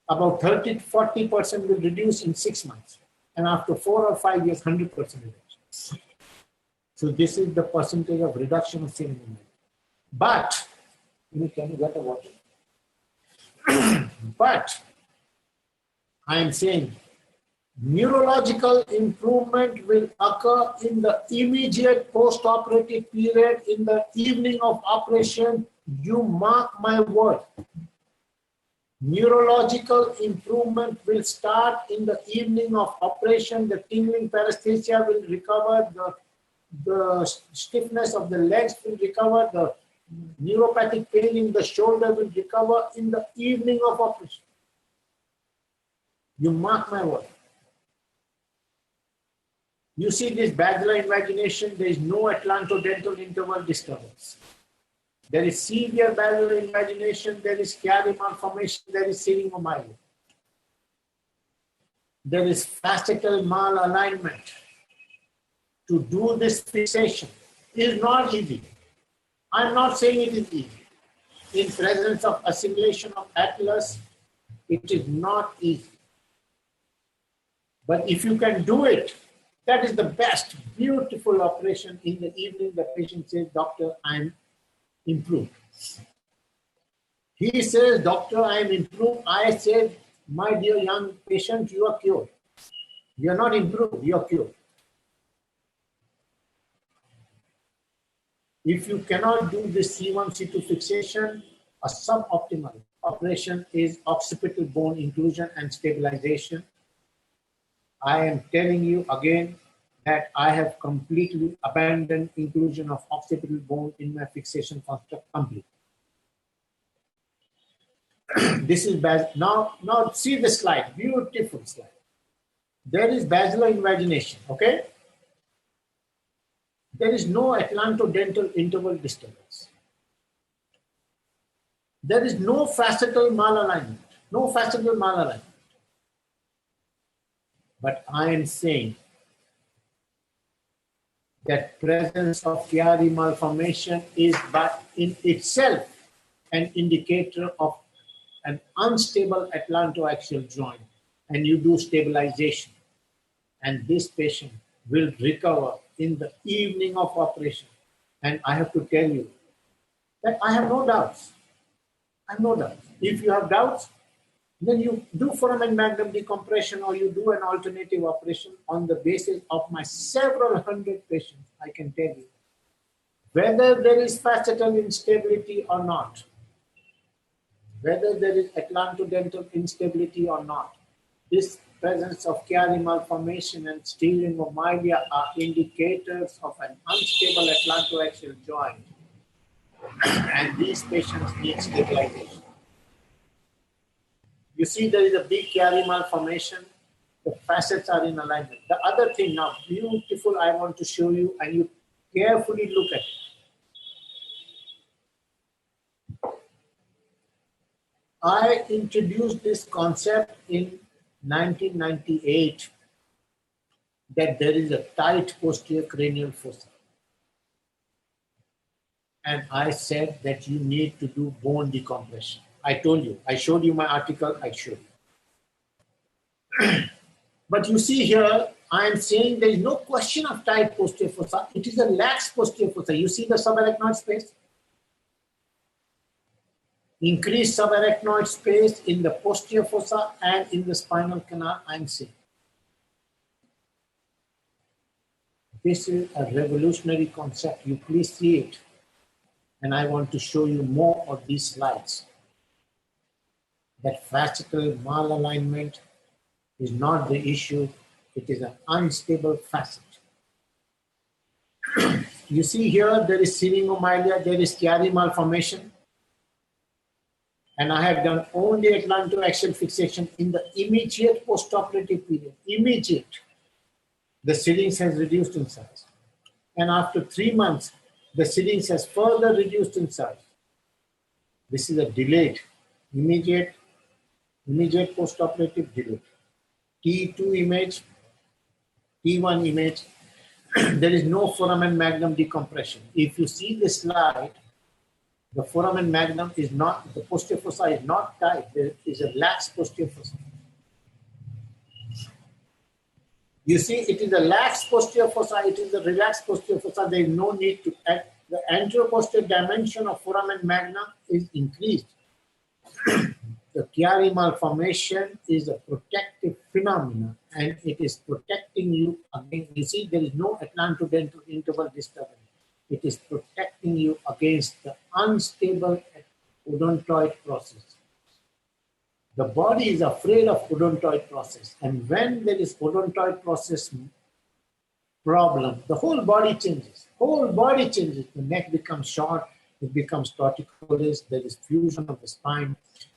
About 30 to 40% will reduce in 6 months. And after 4 or 5 years, 100% reduction. So this is the percentage of reduction of syringomyelia. But, can you get a water? But, I am saying, neurological improvement will occur in the immediate post-operative period, in the evening of operation. You mark my word. Neurological improvement will start in the evening of operation. The tingling paresthesia will recover. The stiffness of the legs will recover. The neuropathic pain in the shoulder will recover in the evening of operation. You mark my word. You see this basilar invagination, there is no atlantodental interval disturbance. There is severe basilar invagination, there is Chiari malformation, there is syringomyelia. There is facetal malalignment. To do this fixation is not easy. I'm not saying it is easy. In presence of assimilation of atlas, it is not easy. But if you can do it, that is the best, beautiful operation. In the evening, the patient says, "Doctor, I'm improved." He says, "Doctor, I'm improved." I said, "My dear young patient, you are cured. You are not improved, you are cured." If you cannot do this C1, C2 fixation, a suboptimal operation is occipital bone inclusion and stabilization. I am telling you again that I have completely abandoned inclusion of occipital bone in my fixation construct completely. This is now see the slide, beautiful slide. There is basilar invagination, okay? There is no atlantodental interval disturbance. There is no facetal malalignment, no facetal malalignment. But I am saying that presence of Chiari malformation is but in itself an indicator of an unstable atlantoaxial joint, and you do stabilization. And this patient will recover in the evening of operation. And I have to tell you that I have no doubts. I have no doubts. If you have doubts, then you do foramen magnum decompression or you do an alternative operation on the basis of my several hundred patients. I can tell you whether there is facetal instability or not, whether there is atlantodental instability or not, this presence of Chiari malformation and stereomylia are indicators of an unstable atlantoaxial joint, and these patients need stabilization. You see there is a big Chiari malformation, the facets are in alignment. The other thing now, beautiful, I want to show you, and you carefully look at it. I introduced this concept in 1998 that there is a tight posterior cranial fossa. And I said that you need to do bone decompression. I told you, I showed you my article, I showed you. But you see here, I am saying there is no question of tight posterior fossa. It is a lax posterior fossa. You see the subarachnoid space? Increased subarachnoid space in the posterior fossa and in the spinal canal, I am saying. This is a revolutionary concept. You please see it. And I want to show you more of these slides. That facetal malalignment is not the issue. It is an unstable facet. You see here, there is syringomyelia, there is Chiari malformation. And I have done only atlantoaxial fixation in the immediate postoperative period. Immediate. The syrinx has reduced in size. And after 3 months, the syrinx has further reduced in size. This is a delayed, immediate postoperative delayed. T2 image, T1 image. There is no foramen magnum decompression. If you see this slide, the foramen magnum is not, the posterior fossa is not tight. There is a lax posterior fossa. You see, it is a lax posterior fossa, it is a relaxed posterior fossa. There is no need to add. The anteroposterior dimension of foramen magnum is increased. The Chiari malformation is a protective phenomenon, and it is protecting you against, you see, there is no atlantodental interval disturbance. It is protecting you against the unstable odontoid process. The body is afraid of odontoid process, and when there is odontoid process problem, the whole body changes. Whole body changes. The neck becomes short, it becomes torticollis, there is fusion of the spine,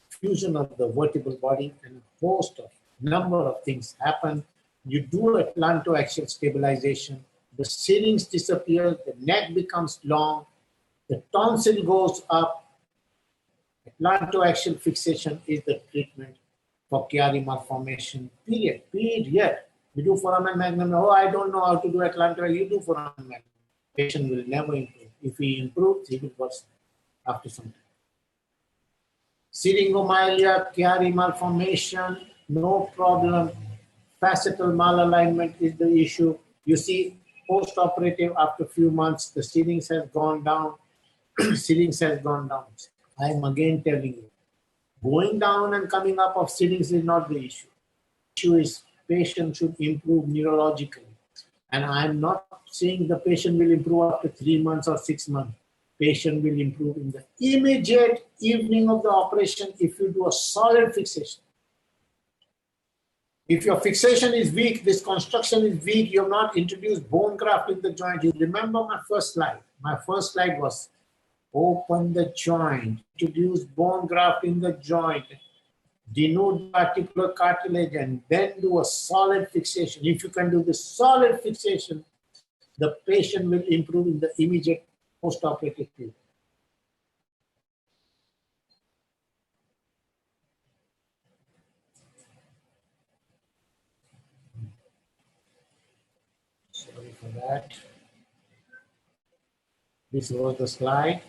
fusion of the vertebral body, and a host of number of things happen. You do atlantoaxial stabilization, the syrinx disappears, the neck becomes long, the tonsil goes up. Atlantoaxial fixation is the treatment for Chiari malformation, period. You do foramen magnum, oh, I don't know how to do atlantoaxial, you do foramen magnum. Patient will never improve. If he improves, he will worsen after some time. Syringomyelia, Chiari malformation, no problem. Facetal malalignment is the issue. You see, post-operative, after a few months, the syrinx has gone down. Syrinx has gone down. I am again telling you, going down and coming up of syrinx is not the issue. The issue is patient should improve neurologically. And I am not saying the patient will improve after 3 months or 6 months. Patient will improve in the immediate evening of the operation if you do a solid fixation. If your fixation is weak, this construction is weak, you have not introduced bone graft in the joint. You remember my first slide. My first slide was open the joint, introduce bone graft in the joint, denude the articular cartilage, and then do a solid fixation. If you can do the solid fixation, the patient will improve in the immediate post-operative period. Sorry for that. This was the slide.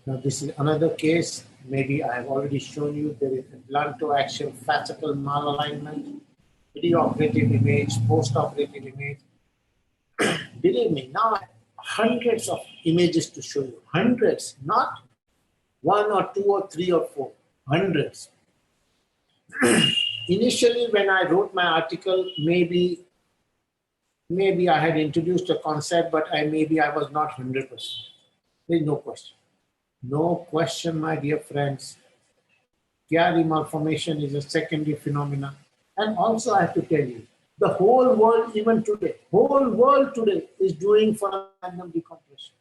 Now this is another case. Maybe I have already shown you there is Atlantoaxial facetal malalignment, preoperative image, post-operative image. Believe me, now I have hundreds of images to show you. Hundreds, not one or two or three or four. Hundreds. Initially, when I wrote my article, maybe I had introduced a concept, but maybe I was not 100%. There is no question. No question, my dear friends. Chiari malformation is a secondary phenomenon. And also I have to tell you, the whole world, even today, is doing foramen decompression.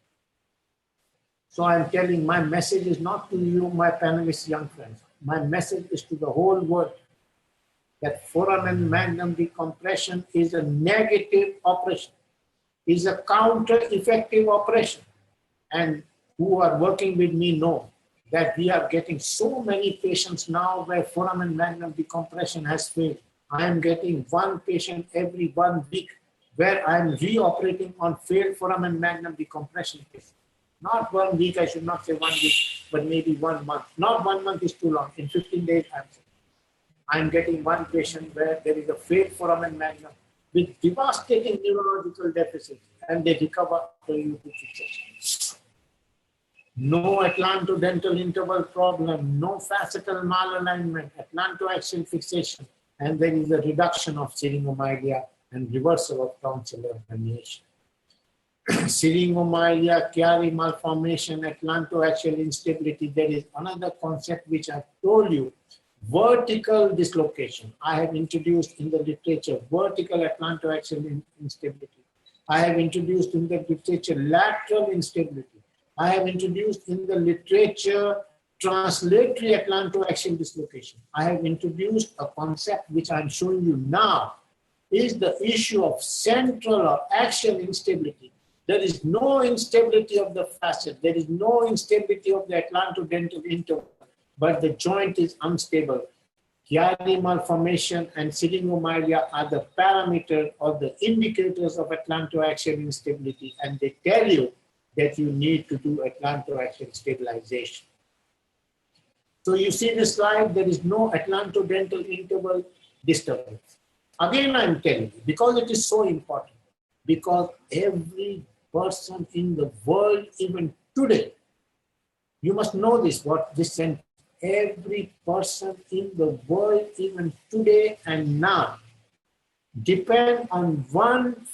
So I'm telling, my message is not to you, my panelists, young friends. My message is to the whole world that foramen magnum decompression is a negative operation, is a counter-effective operation. And who are working with me know that we are getting so many patients now where foramen magnum decompression has failed. I am getting one patient every 1 week where I am reoperating on failed foramen magnum decompression case. Not 1 week, I should not say 1 week, but maybe 1 month. Not 1 month is too long. In 15 days, I'm getting one patient where there is a failed foramen magnum with devastating neurological deficits, and they recover after you do fixation. No atlantodental interval problem, no facetal malalignment, atlantoaxial fixation, and there is a reduction of syringomyelia and reversal of tonsillar herniation. Syringomyelia, Chiari malformation, atlantoaxial instability. There is another concept which I told you, vertical dislocation. I have introduced in the literature vertical atlantoaxial instability. I have introduced in the literature lateral instability. I have introduced in the literature translatory atlantoaxial dislocation. I have introduced a concept which I'm showing you now is the issue of central or axial instability. There is no instability of the facet. There is no instability of the atlantodental interval, but the joint is unstable. Chiari malformation and syringomyelia are the parameter or the indicators of atlantoaxial instability, and they tell you that you need to do atlantoaxial stabilization. So you see this slide, there is no atlantodental interval disturbance. Again, I'm telling you, because it is so important, because every person in the world, even today, you must know this, what this sentence, every person in the world, even today and now, depend on one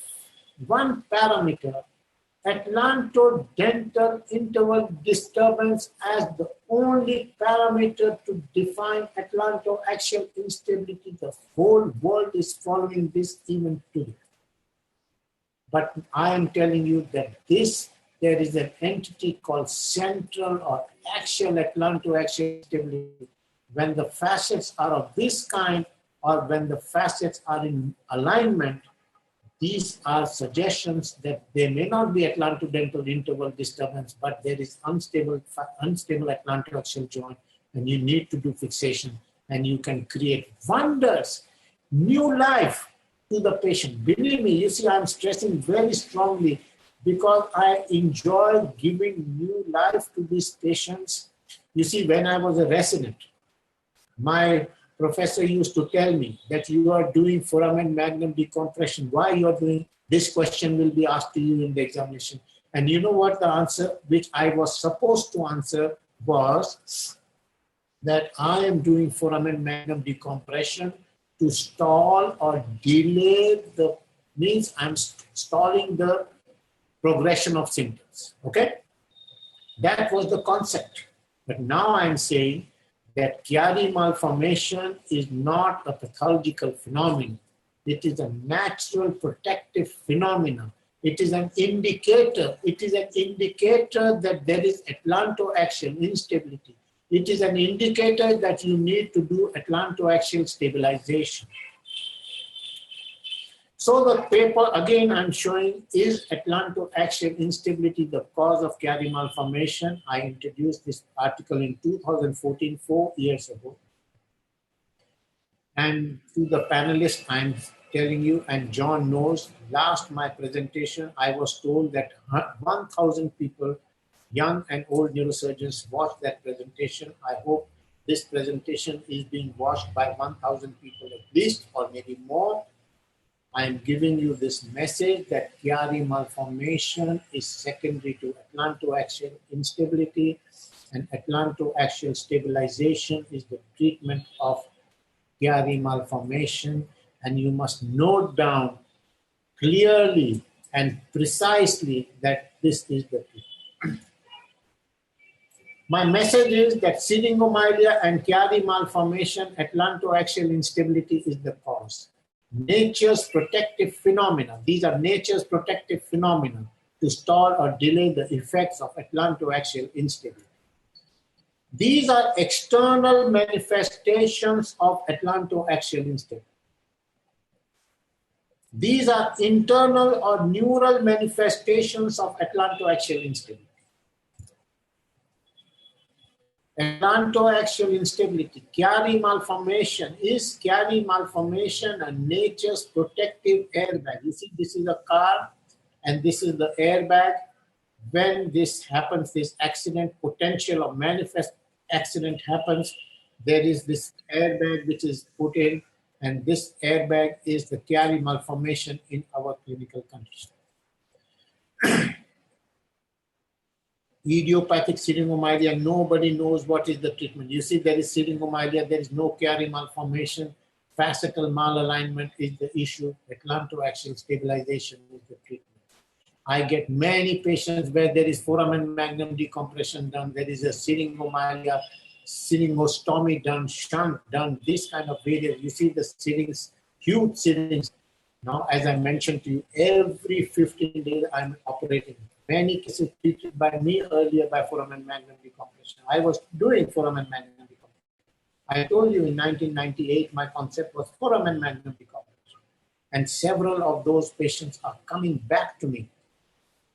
parameter, atlantodental interval disturbance, as the only parameter to define atlantoaxial instability. The whole world is following this even today. But I am telling you that there is an entity called central or axial atlantoaxial stability. When the facets are of this kind, or when the facets are in alignment, these are suggestions that there may not be atlantodental interval disturbance, but there is unstable atlantoaxial joint, and you need to do fixation, and you can create wonders, new life to the patient. Believe me, you see, I'm stressing very strongly because I enjoy giving new life to these patients. You see, when I was a resident, my professor used to tell me that you are doing foramen magnum decompression. Why you are doing this? Question will be asked to you in the examination. And you know what the answer which I was supposed to answer was that I am doing foramen magnum decompression to stall or delay the, means I'm stalling the progression of symptoms. Okay? That was the concept. But now I'm saying that Chiari malformation is not a pathological phenomenon. It is a natural protective phenomenon. It is an indicator. It is an indicator that there is atlantoaxial instability. It is an indicator that you need to do atlantoaxial stabilization. So the paper, again, I'm showing, is atlantoaxial instability the cause of Chiari malformation? I introduced this article in 2014, 4 years ago. And to the panelists, I'm telling you, and John knows, last my presentation, I was told that 1,000 people, young and old neurosurgeons, watched that presentation. I hope this presentation is being watched by 1,000 people at least, or maybe more. I'm giving you this message that Chiari malformation is secondary to atlantoaxial instability, and atlantoaxial stabilization is the treatment of Chiari malformation, and you must note down clearly and precisely that this is the treatment. My message is that syringomyelia and Chiari malformation, atlantoaxial instability is the cause. Nature's protective phenomena. These are nature's protective phenomena to stall or delay the effects of atlantoaxial instability. These are external manifestations of atlantoaxial instability. These are internal or neural manifestations of atlantoaxial instability. Atlantoaxial instability, Chiari malformation. Is Chiari malformation a nature's protective airbag? You see, this is a car and this is the airbag. When this happens, this accident, potential or manifest accident happens, there is this airbag which is put in, and this airbag is the Chiari malformation in our clinical condition. Idiopathic syringomyelia, nobody knows what is the treatment. You see, there is syringomyelia, there is no Chiari malformation. Fascicle malalignment is the issue. Atlantoaxial stabilization is the treatment. I get many patients where there is foramen magnum decompression done, there is a syringomyelia, syringostomy done, shunt done, this kind of various. You see the syrinx, huge syrinx. Now, as I mentioned to you, every 15 days I'm operating. Many cases treated by me earlier by foramen magnum decompression. I was doing foramen magnum decompression. I told you in 1998, my concept was foramen magnum decompression. And several of those patients are coming back to me.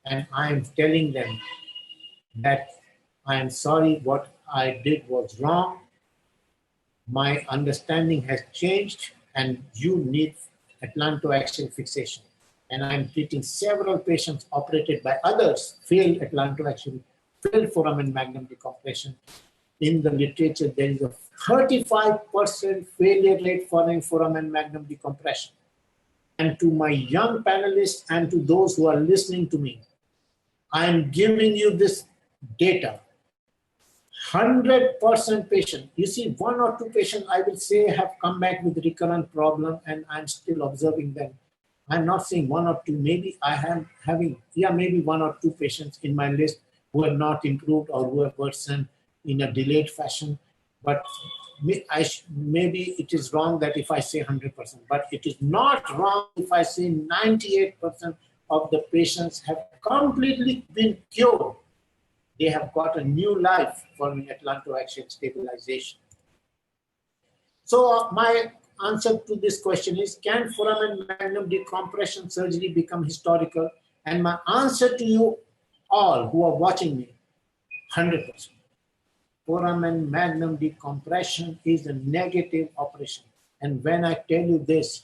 And I am telling them that I am sorry, what I did was wrong. My understanding has changed and you need atlantoaxial fixation. And I'm treating several patients operated by others, failed atlantoaxial, failed foramen magnum decompression. In the literature, there is a 35% failure rate for foramen magnum decompression. And to my young panelists and to those who are listening to me, I'm giving you this data. 100% patient. You see, 1 or 2 patients, I will say, have come back with recurrent problem and I'm still observing them. I'm not saying 1 or 2, maybe I am having, maybe 1 or 2 patients in my list who have not improved or who have worsened in a delayed fashion. But maybe it is wrong that if I say 100%, but it is not wrong if I say 98% of the patients have completely been cured. They have got a new life following atlantoaxial stabilization. So my answer to this question is, can foramen magnum decompression surgery become historical? And my answer to you all who are watching me, 100%. Foramen magnum decompression is a negative operation. And when I tell you this,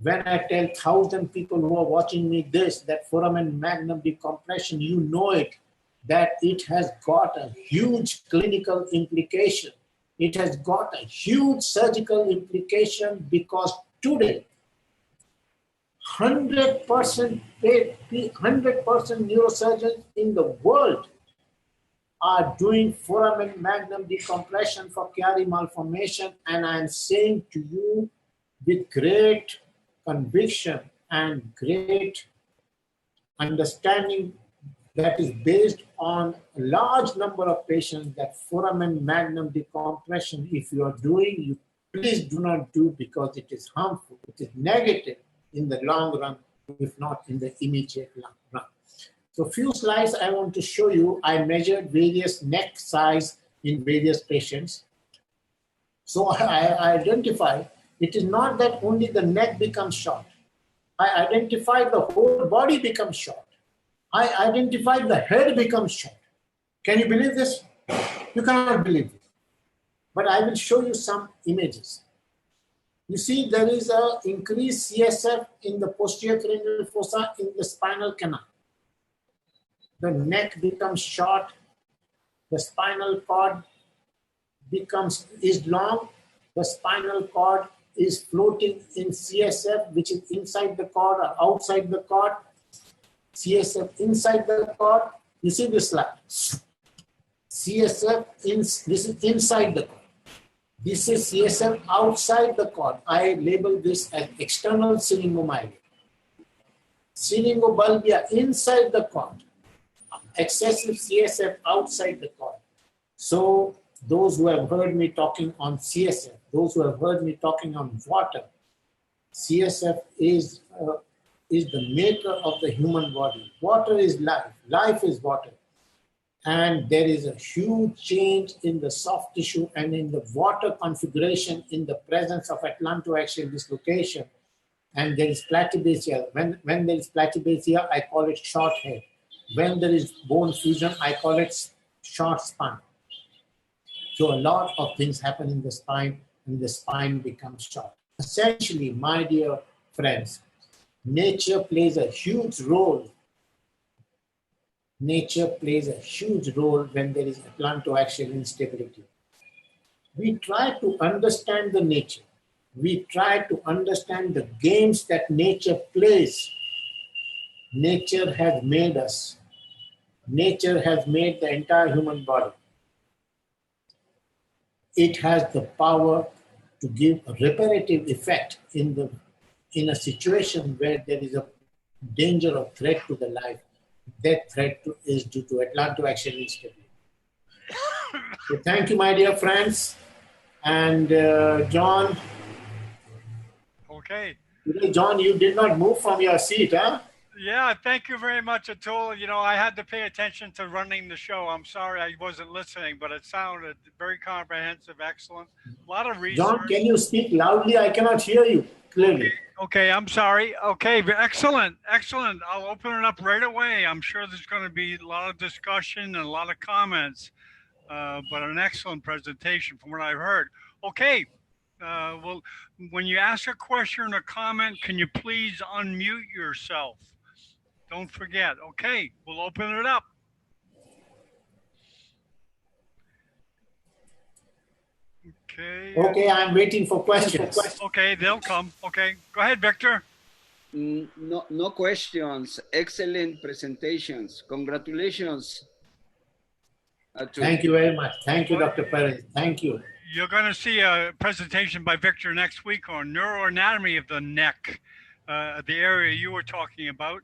when I tell 1,000 people who are watching me this, that foramen magnum decompression, you know it, that it has got a huge clinical implication. It has got a huge surgical implication because today, 100% neurosurgeons in the world are doing foramen magnum decompression for Chiari malformation, and I am saying to you with great conviction and great understanding that is based on a large number of patients that foramen magnum decompression, if you are doing, you please do not do because it is harmful. It is negative in the long run, if not in the immediate long run. So few slides I want to show you. I measured various neck size in various patients. So I identified it is not that only the neck becomes short. I identified the whole body becomes short. I identified the head becomes short. Can you believe this? You cannot believe it. But I will show you some images. You see there is an increased CSF in the posterior cranial fossa in the spinal canal. The neck becomes short. The spinal cord is long. The spinal cord is floating in CSF, which is inside the cord or outside the cord. CSF inside the cord. You see this slide. CSF, this is inside the cord. This is CSF outside the cord. I label this as external syringomyelia. Syringobulbia inside the cord. Excessive CSF outside the cord. So those who have heard me talking on CSF, those who have heard me talking on water, CSF is the maker of the human body. Water is life. Life is water. And there is a huge change in the soft tissue and in the water configuration in the presence of atlantoaxial dislocation. And there is platybasia. When there is platybasia, I call it short head. When there is bone fusion, I call it short spine. So a lot of things happen in the spine and the spine becomes short. Essentially, my dear friends, nature plays a huge role. Nature plays a huge role when there is atlantoaxial instability. We try to understand the nature. We try to understand the games that nature plays. Nature has made us. Nature has made the entire human body. It has the power to give a reparative effect in a situation where there is a danger of threat to the life. That threat is due to atlantoaxial instability. So thank you, my dear friends. And John. Okay. John, you did not move from your seat, huh? Yeah, thank you very much, Atul. You know, I had to pay attention to running the show. I'm sorry I wasn't listening, but it sounded very comprehensive, excellent. A lot of research. John, can you speak loudly? I cannot hear you clearly. Okay, I'm sorry. Okay, excellent, excellent. I'll open it up right away. I'm sure there's going to be a lot of discussion and a lot of comments, but an excellent presentation from what I've heard. Okay, well, when you ask a question or comment, can you please unmute yourself? Don't forget. Okay, we'll open it up. Okay. Okay, I'm waiting for questions. Okay, they'll come. Okay, go ahead, Victor. No questions. Excellent presentations. Congratulations. Thank you very much. Thank you, Dr. Perez. Thank you. You're going to see a presentation by Victor next week on neuroanatomy of the neck, the area you were talking about.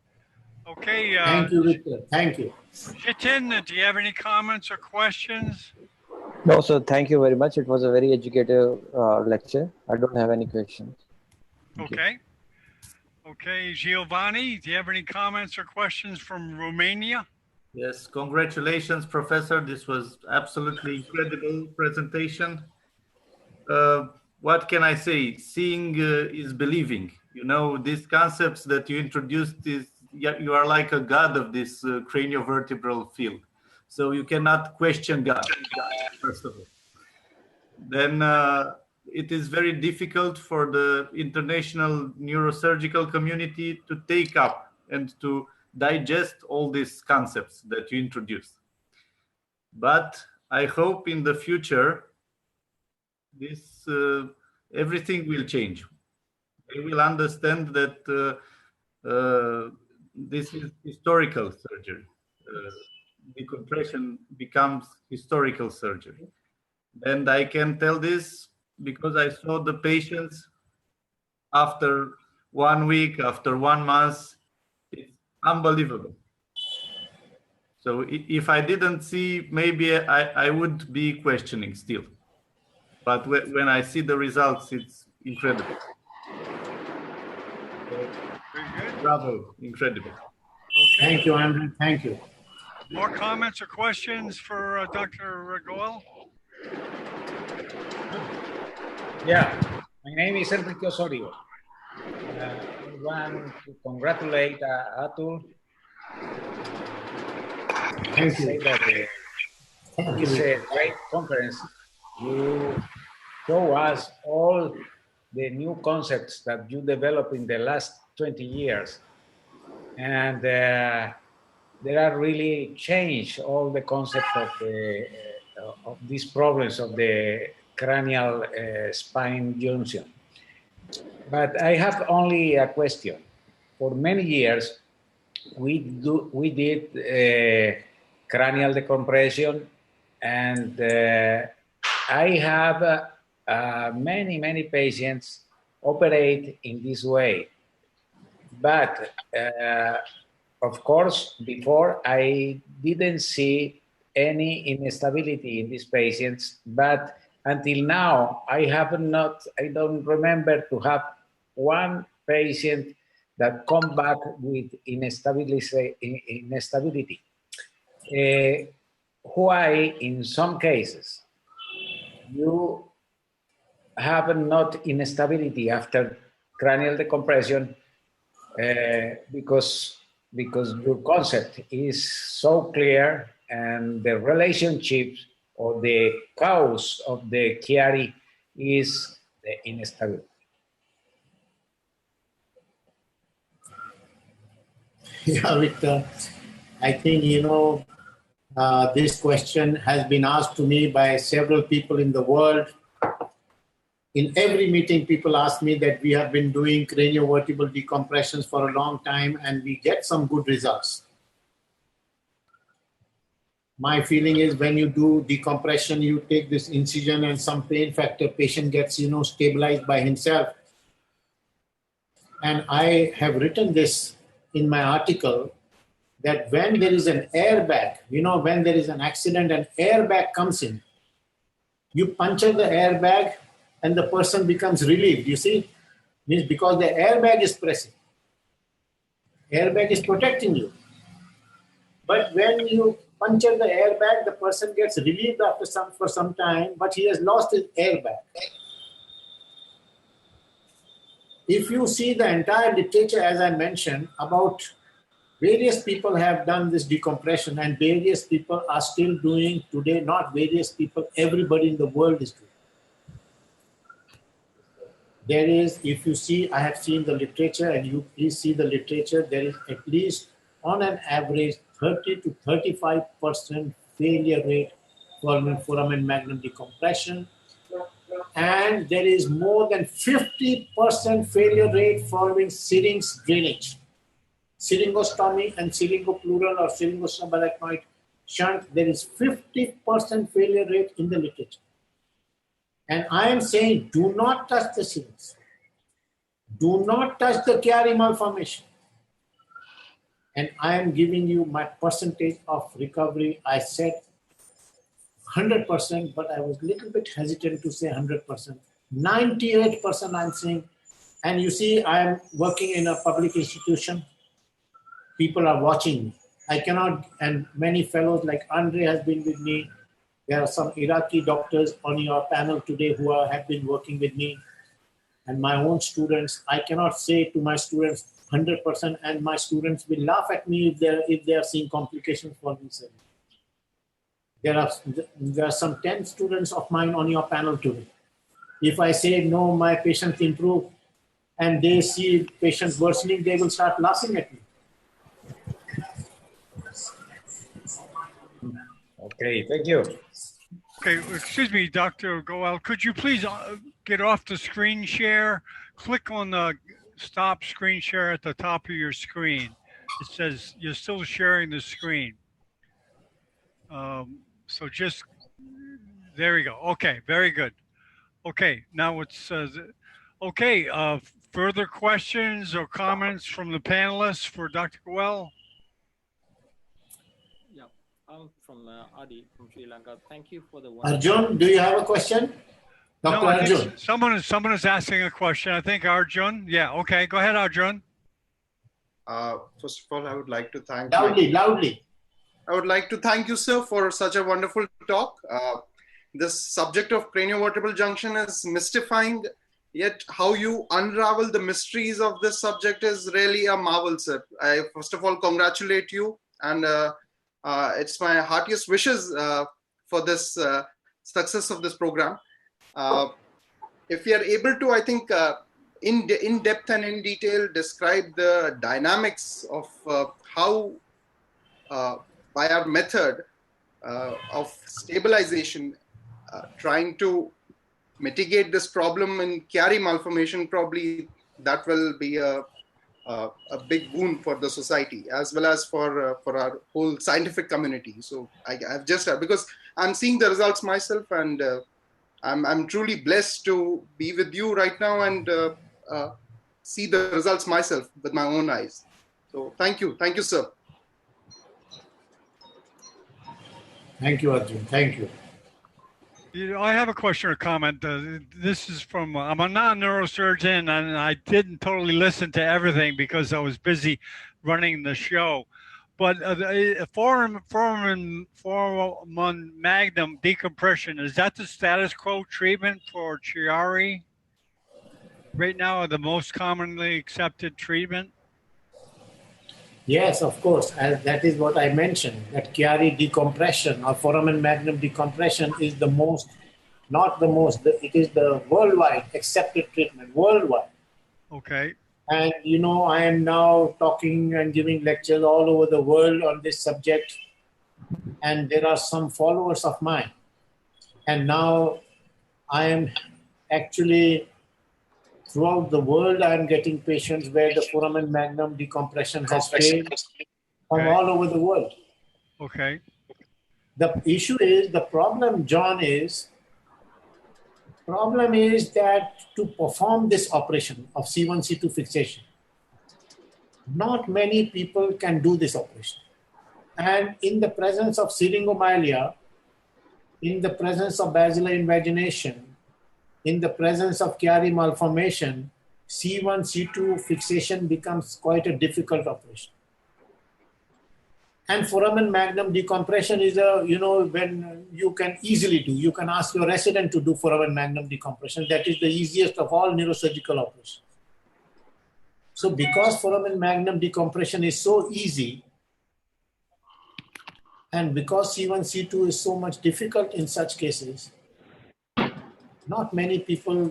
Okay. Thank you, Victor. Thank you. Jitin, do you have any comments or questions? No, sir. Thank you very much. It was a very educative lecture. I don't have any questions. Okay. Okay, Giovanni, do you have any comments or questions from Romania? Yes, congratulations, Professor. This was absolutely incredible presentation. What can I say? Seeing is believing. You know, these concepts that you introduced, you are like a god of this craniovertebral field. So you cannot question God, first of all. Then it is very difficult for the international neurosurgical community to take up and to digest all these concepts that you introduced. But I hope in the future, this everything will change. They will understand that this is historical surgery. Decompression becomes historical surgery. And I can tell this because I saw the patients after 1 week, after 1 month. It's unbelievable. So if I didn't see, maybe I would be questioning still. But when I see the results, it's incredible. Bravo, incredible. Okay. Thank you, Andrew. Thank you. More comments or questions for Dr. Goel? Yeah, my name is Enrique Osorio. I want to congratulate Atul. Thank you. Say that it's a great conference. You show us all the new concepts that you developed in the last 20 years. And there are really changed all the concept of these problems of the cranial spine junction. But I have only a question. For many years, we did cranial decompression, and I have many patients operate in this way. But of course, before I didn't see any instability in these patients, but until now, I don't remember to have one patient that come back with instability. Why in some cases you have not instability after cranial decompression because your concept is so clear and the relationship or the cause of the Chiari is the instability. Yeah, Victor, I think, this question has been asked to me by several people in the world. In every meeting, people ask me that we have been doing craniovertebral decompressions for a long time and we get some good results. My feeling is when you do decompression, you take this incision and some pain factor, patient gets, stabilized by himself. And I have written this in my article that when there is an airbag, when there is an accident, an airbag comes in, you puncture the airbag and the person becomes relieved, you see? Means because the airbag is pressing. Airbag is protecting you. But when you puncture the airbag, the person gets relieved for some time, but he has lost his airbag. If you see the entire literature, as I mentioned, about various people have done this decompression and various people are still doing today, not various people, everybody in the world is doing. There is, if you see, I have seen the literature and you please see the literature, there is at least on an average 30 to 35% failure rate for foramen magnum decompression. And there is more than 50% failure rate following syrinx drainage. Syringostomy and syringopleural or syringosubarachnoid shunt, there is 50% failure rate in the literature. And I am saying, do not touch the syrinx. Do not touch the Chiari malformation. And I am giving you my percentage of recovery. I said 100%, but I was a little bit hesitant to say 100%. 98% I'm saying. And you see, I am working in a public institution. People are watching me. I cannot, and many fellows like Andre has been with me. There are some Iraqi doctors on your panel today who have been working with me. And my own students, I cannot say to my students 100%, and my students will laugh at me if they are seeing complications for themselves. There are some 10 students of mine on your panel today. If I say, no, my patients improve, and they see patients worsening, they will start laughing at me. Okay, thank you. Okay, excuse me, Dr. Goel, could you please get off the screen share? Click on the stop screen share at the top of your screen. It says you're still sharing the screen. So just, there we go. Okay, very good. Okay, now it says, okay, further questions or comments from the panelists for Dr. Goel? Yeah, I'm from Adi from Sri Lanka. Thank you for the Arjun, do you have a question? Dr. No, I think Arjun. someone is asking a question. I think Arjun. Yeah. Okay. Go ahead, Arjun. First of all, I would like to thank loudly. I would like to thank you, sir, for such a wonderful talk. This subject of craniovertebral junction is mystifying, yet how you unravel the mysteries of this subject is really a marvel, sir. I first of all congratulate you, and it's my heartiest wishes for this success of this program. If we are able to, I think, in depth and in detail describe the dynamics of how by our method of stabilization trying to mitigate this problem in Chiari malformation, probably that will be a big boon for the society as well as for our whole scientific community. So I've just because I'm seeing the results myself, and I'm truly blessed to be with you right now and see the results myself with my own eyes. So thank you, sir. Thank you, Arjun. Thank you. You know, I have a question or comment. This is from, I'm not a neurosurgeon, and I didn't totally listen to everything because I was busy running the show. But foramen magnum decompression, is that the status quo treatment for Chiari? Right now, the most commonly accepted treatment? Yes, of course. That is what I mentioned, that Chiari decompression or foramen magnum decompression is the most, not the most, it is the worldwide accepted treatment, worldwide. Okay. And, you know, I am now talking and giving lectures all over the world on this subject. And there are some followers of mine. And now I am actually, throughout the world, I am getting patients where the foramen magnum decompression has failed from all over the world. Okay. The issue is, the problem, John, is that to perform this operation of C1, C2 fixation, not many people can do this operation. And in the presence of syringomyelia, in the presence of basilar invagination, in the presence of Chiari malformation, C1, C2 fixation becomes quite a difficult operation. And foramen magnum decompression is when you can easily do. You can ask your resident to do foramen magnum decompression. That is the easiest of all neurosurgical operations. So because foramen magnum decompression is so easy, and because C1, C2 is so much difficult in such cases, not many people,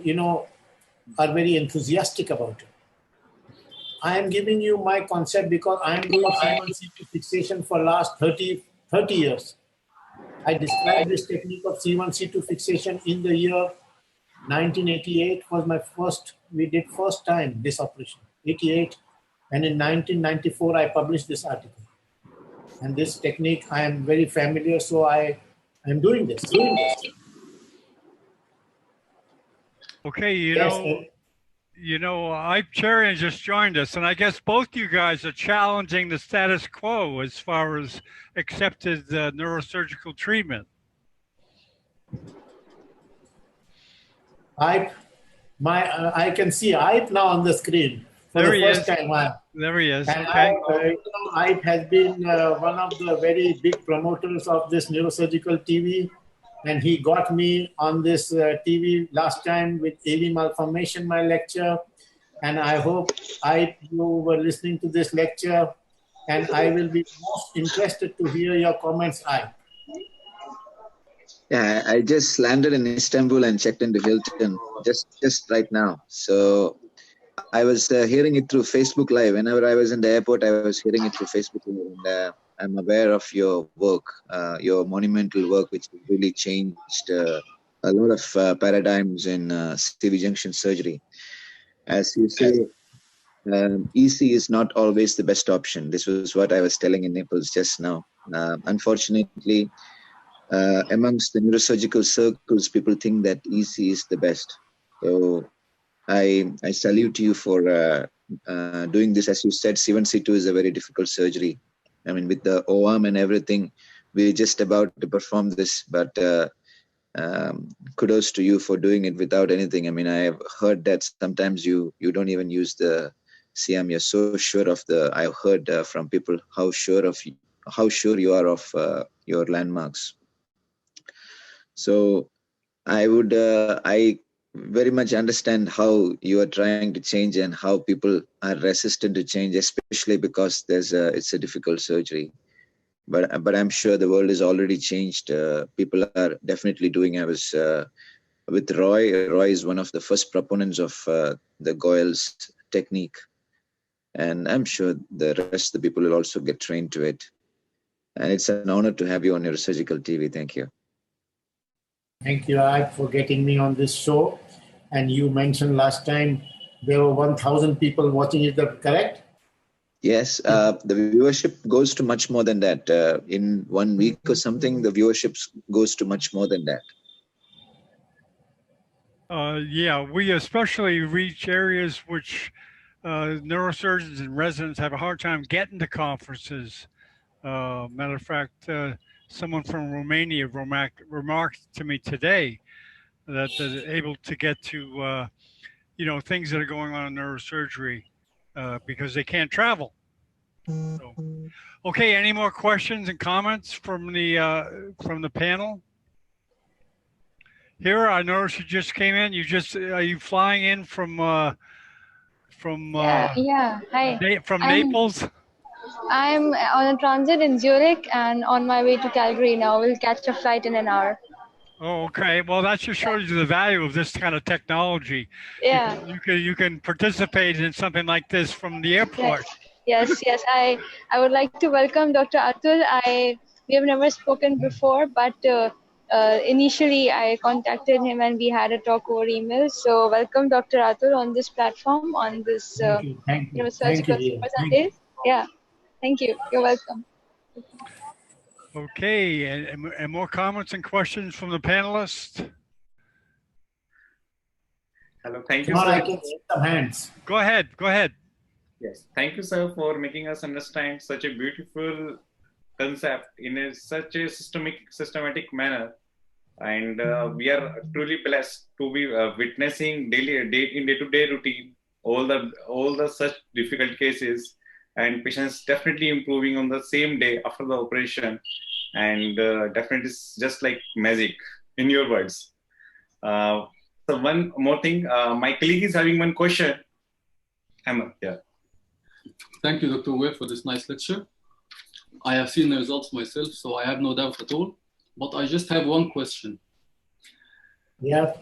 are very enthusiastic about it. I am giving you my concept because I am doing C1, C2 fixation for last 30 years. I described this technique of C1, C2 fixation in the year 1988 was my first, we did first time this operation, 88. And in 1994, I published this article. And this technique, I am very familiar, so I am doing this. Okay, Chiari just joined us, and I guess both you guys are challenging the status quo as far as accepted neurosurgical treatment. I can see Ip now on the screen for the first time. There he is. And okay. Ip has been one of the very big promoters of this neurosurgical TV. And he got me on this TV last time with AV malformation, my lecture. And I hope you were listening to this lecture. And I will be most interested to hear your comments, Yeah, I just landed in Istanbul and checked into Hilton just right now. So I was hearing it through Facebook Live. Whenever I was in the airport, I was hearing it through Facebook Live. And I'm aware of your work, your monumental work, which really changed a lot of paradigms in CV junction surgery. As you say, EC is not always the best option. This was what I was telling in Naples just now. Unfortunately, amongst the neurosurgical circles, people think that EC is the best. So I salute you for doing this. As you said, C1, C2 is a very difficult surgery. I mean, with the O-arm and everything, we're just about to perform this, but kudos to you for doing it without anything. I mean, I have heard that sometimes you don't even use the CM. You're so sure of the. I've heard from people how sure you are of your landmarks. So I very much understand how you are trying to change and how people are resistant to change, especially because it's a difficult surgery. But I'm sure the world is already changed. People are definitely doing. I was with Roy. Roy is one of the first proponents of the Goel's technique, and I'm sure the rest of the people will also get trained to it. And it's an honor to have you on Neurosurgical TV. Thank you. Thank you, Raj, for getting me on this show. And you mentioned last time there were 1,000 people watching. Is that correct? Yes, the viewership goes to much more than that. In 1 week or something, the viewership goes to much more than that. Yeah, we especially reach areas which neurosurgeons and residents have a hard time getting to conferences. Matter of fact, someone from Romania remarked to me today that they're able to get to, things that are going on in neurosurgery because they can't travel. So, okay, any more questions and comments from the panel? Here, I noticed you just came in. Are you flying in from yeah, hi. From Naples? I'm on a transit in Zurich and on my way to Calgary now. We'll catch a flight in an hour. Oh, okay. Well, that just shows you the value of this kind of technology. Yeah. You can participate in something like this from the airport. Yes. I would like to welcome Dr. Atul. We have never spoken before, but initially I contacted him and we had a talk over email. So welcome, Dr. Atul, on this platform, on this Neurosurgical Super Sunday. Yeah. Thank you. You're welcome. Okay, and more comments and questions from the panelists? Hello, thank you, Come on, sir. I can see some hands. Go ahead. Yes, thank you, sir, for making us understand such a beautiful concept in such a systematic manner. And we are truly blessed to be witnessing day-to-day routine all the such difficult cases, and patients definitely improving on the same day after the operation, and definitely it's just like magic in your words. So one more thing, my colleague is having one question. Ahmed, yeah. Thank you, Dr. Goel, for this nice lecture. I have seen the results myself, so I have no doubt at all. But I just have one question. Yeah.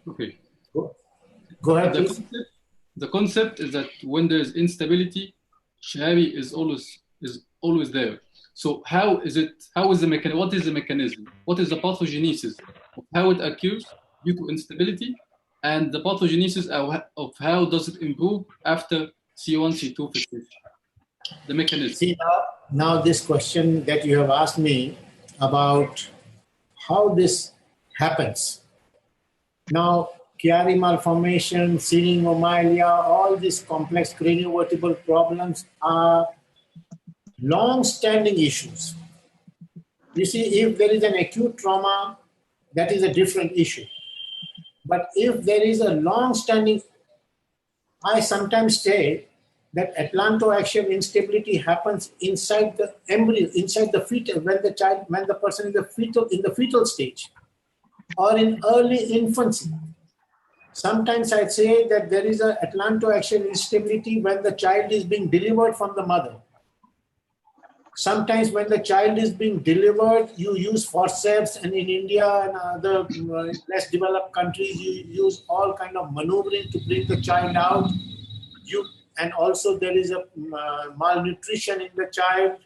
Okay. Go ahead, please. The concept is that when there is instability, Chiari is always there. So what is the mechanism? What is the pathogenesis of how it occurs due to instability, and the pathogenesis of how does it improve after C1, C2 fixation? The mechanism. See, now this question that you have asked me about how this happens. Now, Chiari malformation, syringomyelia, all these complex craniovertebral problems are long-standing issues. You see, if there is an acute trauma, that is a different issue. But if there is a long-standing, I sometimes say that atlantoaxial instability happens inside the embryo, inside the fetal, when the person is in the fetal stage, or in early infancy. Sometimes I say that there is an atlantoaxial instability when the child is being delivered from the mother. Sometimes when the child is being delivered, you use forceps, and in India and other less developed countries, you use all kind of maneuvering to bring the child out. And also there is a malnutrition in the child,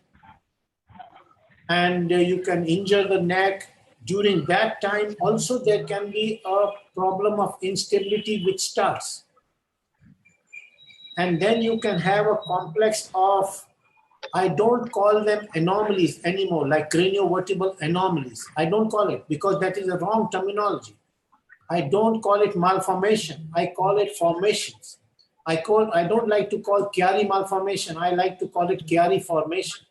and you can injure the neck. During that time, also there can be a problem of instability which starts. And then you can have a complex of, I don't call them anomalies anymore, like craniovertebral anomalies. I don't call it, because that is a wrong terminology. I don't call it malformation. I call it formations. I don't like to call Chiari malformation. I like to call it Chiari formation.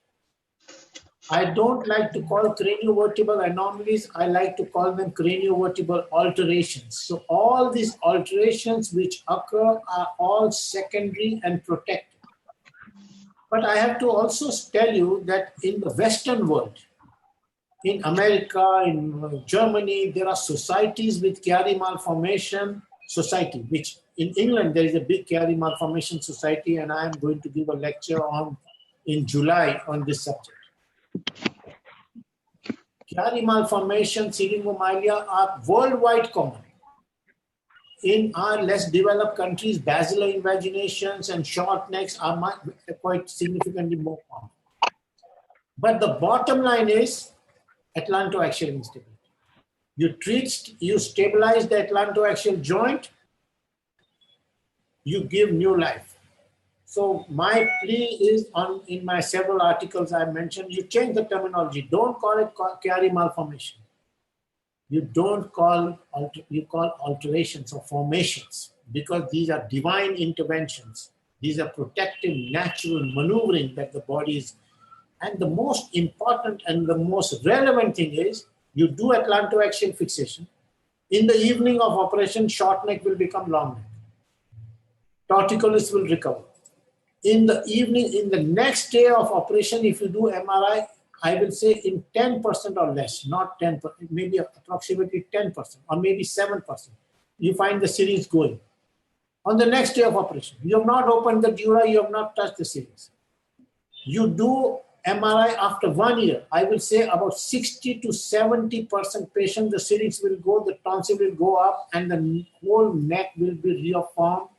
I don't like to call craniovertebral anomalies. I like to call them craniovertebral alterations. So all these alterations which occur are all secondary and protected. But I have to also tell you that in the Western world, in America, in Germany, there are societies with Chiari Malformation Society, which in England, there is a big Chiari Malformation Society, and I am going to give a lecture in July on this subject. Chiari malformation, syringomalia are worldwide common. In our less developed countries, basilar invaginations and short necks are quite significantly more common. But the bottom line is atlantoaxial instability. You stabilize the atlantoaxial joint, you give new life. So my plea is in my several articles I mentioned, you change the terminology. Don't call it Chiari malformation. You call alterations or formations, because these are divine interventions. These are protective, natural maneuvering that the body is. And the most important and the most relevant thing is you do atlantoaxial fixation. In the evening of operation, short neck will become long neck. Torticollis will recover. In the evening, in the next day of operation, if you do MRI, I will say in 10% or less, not 10%, maybe approximately 10% or maybe 7%, you find the syrinx going. On the next day of operation, you have not opened the dura, you have not touched the syrinx. You do MRI after 1 year, I will say about 60 to 70% patient, the syrinx will go, the tonsil will go up, and the whole neck will be reformed.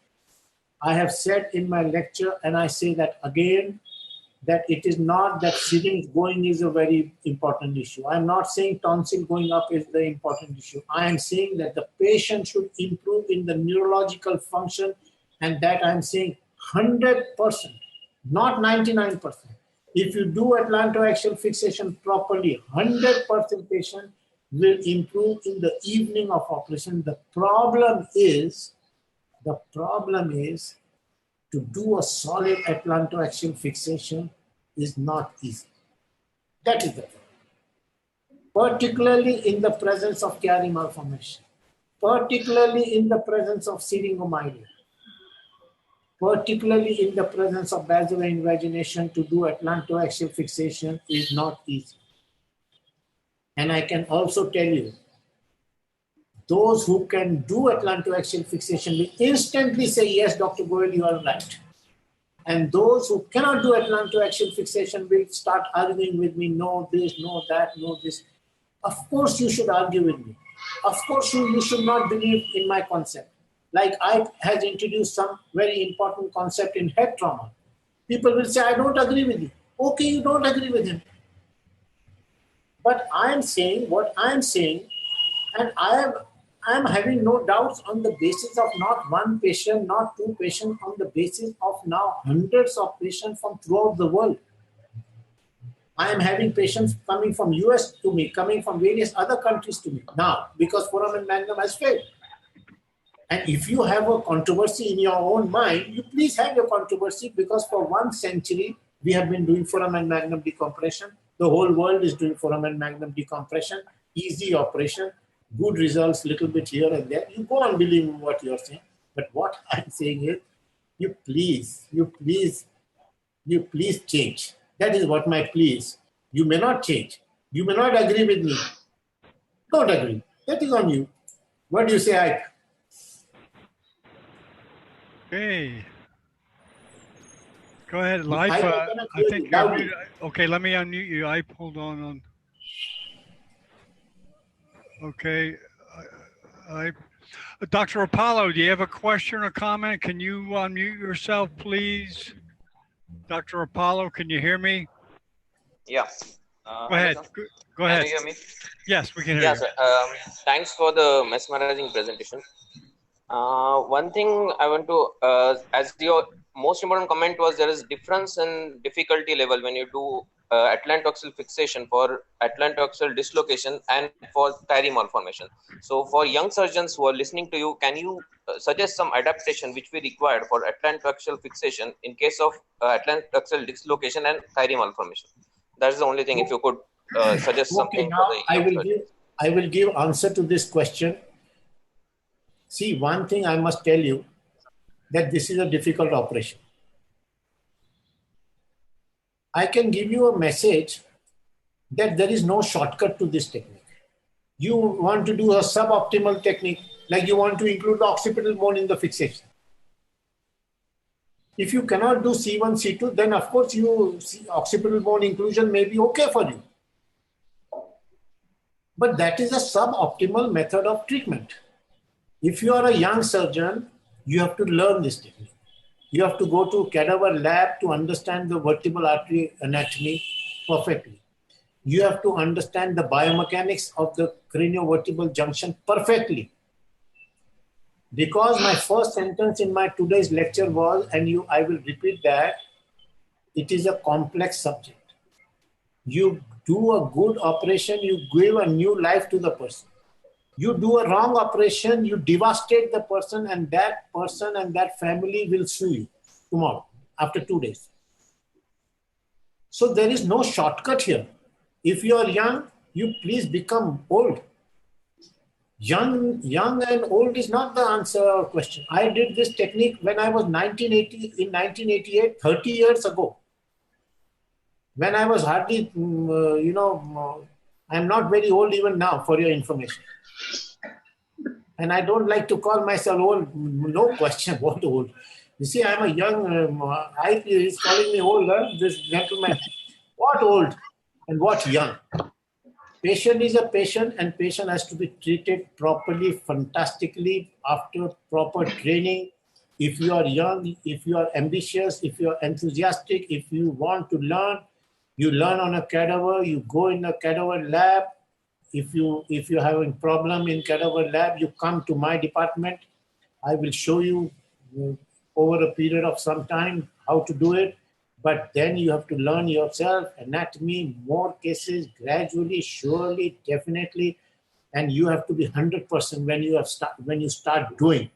I have said in my lecture, and I say that again, that it is not that syrinx going is a very important issue. I am not saying tonsil going up is the important issue. I am saying that the patient should improve in the neurological function, and that I am saying 100%, not 99%. If you do atlantoaxial fixation properly, 100% patient will improve in the evening of operation. The problem is to do a solid atlantoaxial fixation is not easy. That is the problem. Particularly in the presence of Chiari malformation, particularly in the presence of syringomalia, particularly in the presence of basilar invagination, to do atlantoaxial fixation is not easy. And I can also tell you, those who can do atlantoaxial fixation will instantly say, yes, Dr. Goel, you are right. And those who cannot do atlantoaxial fixation will start arguing with me, no this, no that, no this. Of course you should argue with me. Of course you should not believe in my concept. Like I has introduced some very important concept in head trauma. People will say, I don't agree with you. Okay, you don't agree with him. But I am saying what I am saying, and I am having no doubts on the basis of not one patient, not two patients, on the basis of now hundreds of patients from throughout the world. I am having patients coming from US to me, coming from various other countries to me now, because foramen magnum has failed. And if you have a controversy in your own mind, you please have your controversy, because for 1 century, we have been doing foramen magnum decompression. The whole world is doing foramen magnum decompression, easy operation, good results, little bit here and there. You go on believing what you're saying. But what I'm saying is, you please change. That is what my plea is. You may not change. You may not agree with me. Don't agree. That is on you. What do you say, Ike? Okay. Go ahead, Life. I think you're muted. Okay, let me unmute you. I hold on. Okay. Dr. Apollo, do you have a question or comment? Can you unmute yourself, please? Dr. Apollo, can you hear me? Yeah. Go ahead. Go ahead. Can you hear me? Yes, we can hear you. Sir. Thanks for the mesmerizing presentation. One thing I want to, as your most important comment was, there is difference in difficulty level when you do atlantoaxial fixation for atlantoaxial dislocation and for Chiari malformation. So for young surgeons who are listening to you, can you suggest some adaptation which we required for atlantoaxial fixation in case of atlantoaxial dislocation and Chiari malformation? That's the only thing. If you could suggest something now for the I will give answer to this question. See, one thing I must tell you, that this is a difficult operation. I can give you a message that there is no shortcut to this technique. You want to do a suboptimal technique, like you want to include the occipital bone in the fixation. If you cannot do C1, C2, then of course occipital bone inclusion may be okay for you. But that is a suboptimal method of treatment. If you are a young surgeon, you have to learn this technique. You have to go to cadaver lab to understand the vertebral artery anatomy perfectly. You have to understand the biomechanics of the craniovertebral junction perfectly. Because my first sentence in my today's lecture was, and I will repeat that, it is a complex subject. You do a good operation, you give a new life to the person. You do a wrong operation, you devastate the person and that family will sue you tomorrow, after 2 days. So there is no shortcut here. If you are young, you please become old. Young and old is not the answer or question. I did this technique when I was in 1988, 30 years ago. When I was hardly, I'm not very old even now, for your information. And I don't like to call myself old, no question, what old. You see, I'm a young, he's calling me old, this gentleman. What old and what young? Patient is a patient and patient has to be treated properly, fantastically, after proper training. If you are young, if you are ambitious, if you are enthusiastic, if you want to learn, you learn on a cadaver, you go in a cadaver lab. If you're having problem in cadaver lab, you come to my department. I will show you over a period of some time how to do it. But then you have to learn yourself, anatomy, more cases, gradually, surely, definitely. And you have to be 100% when you start doing.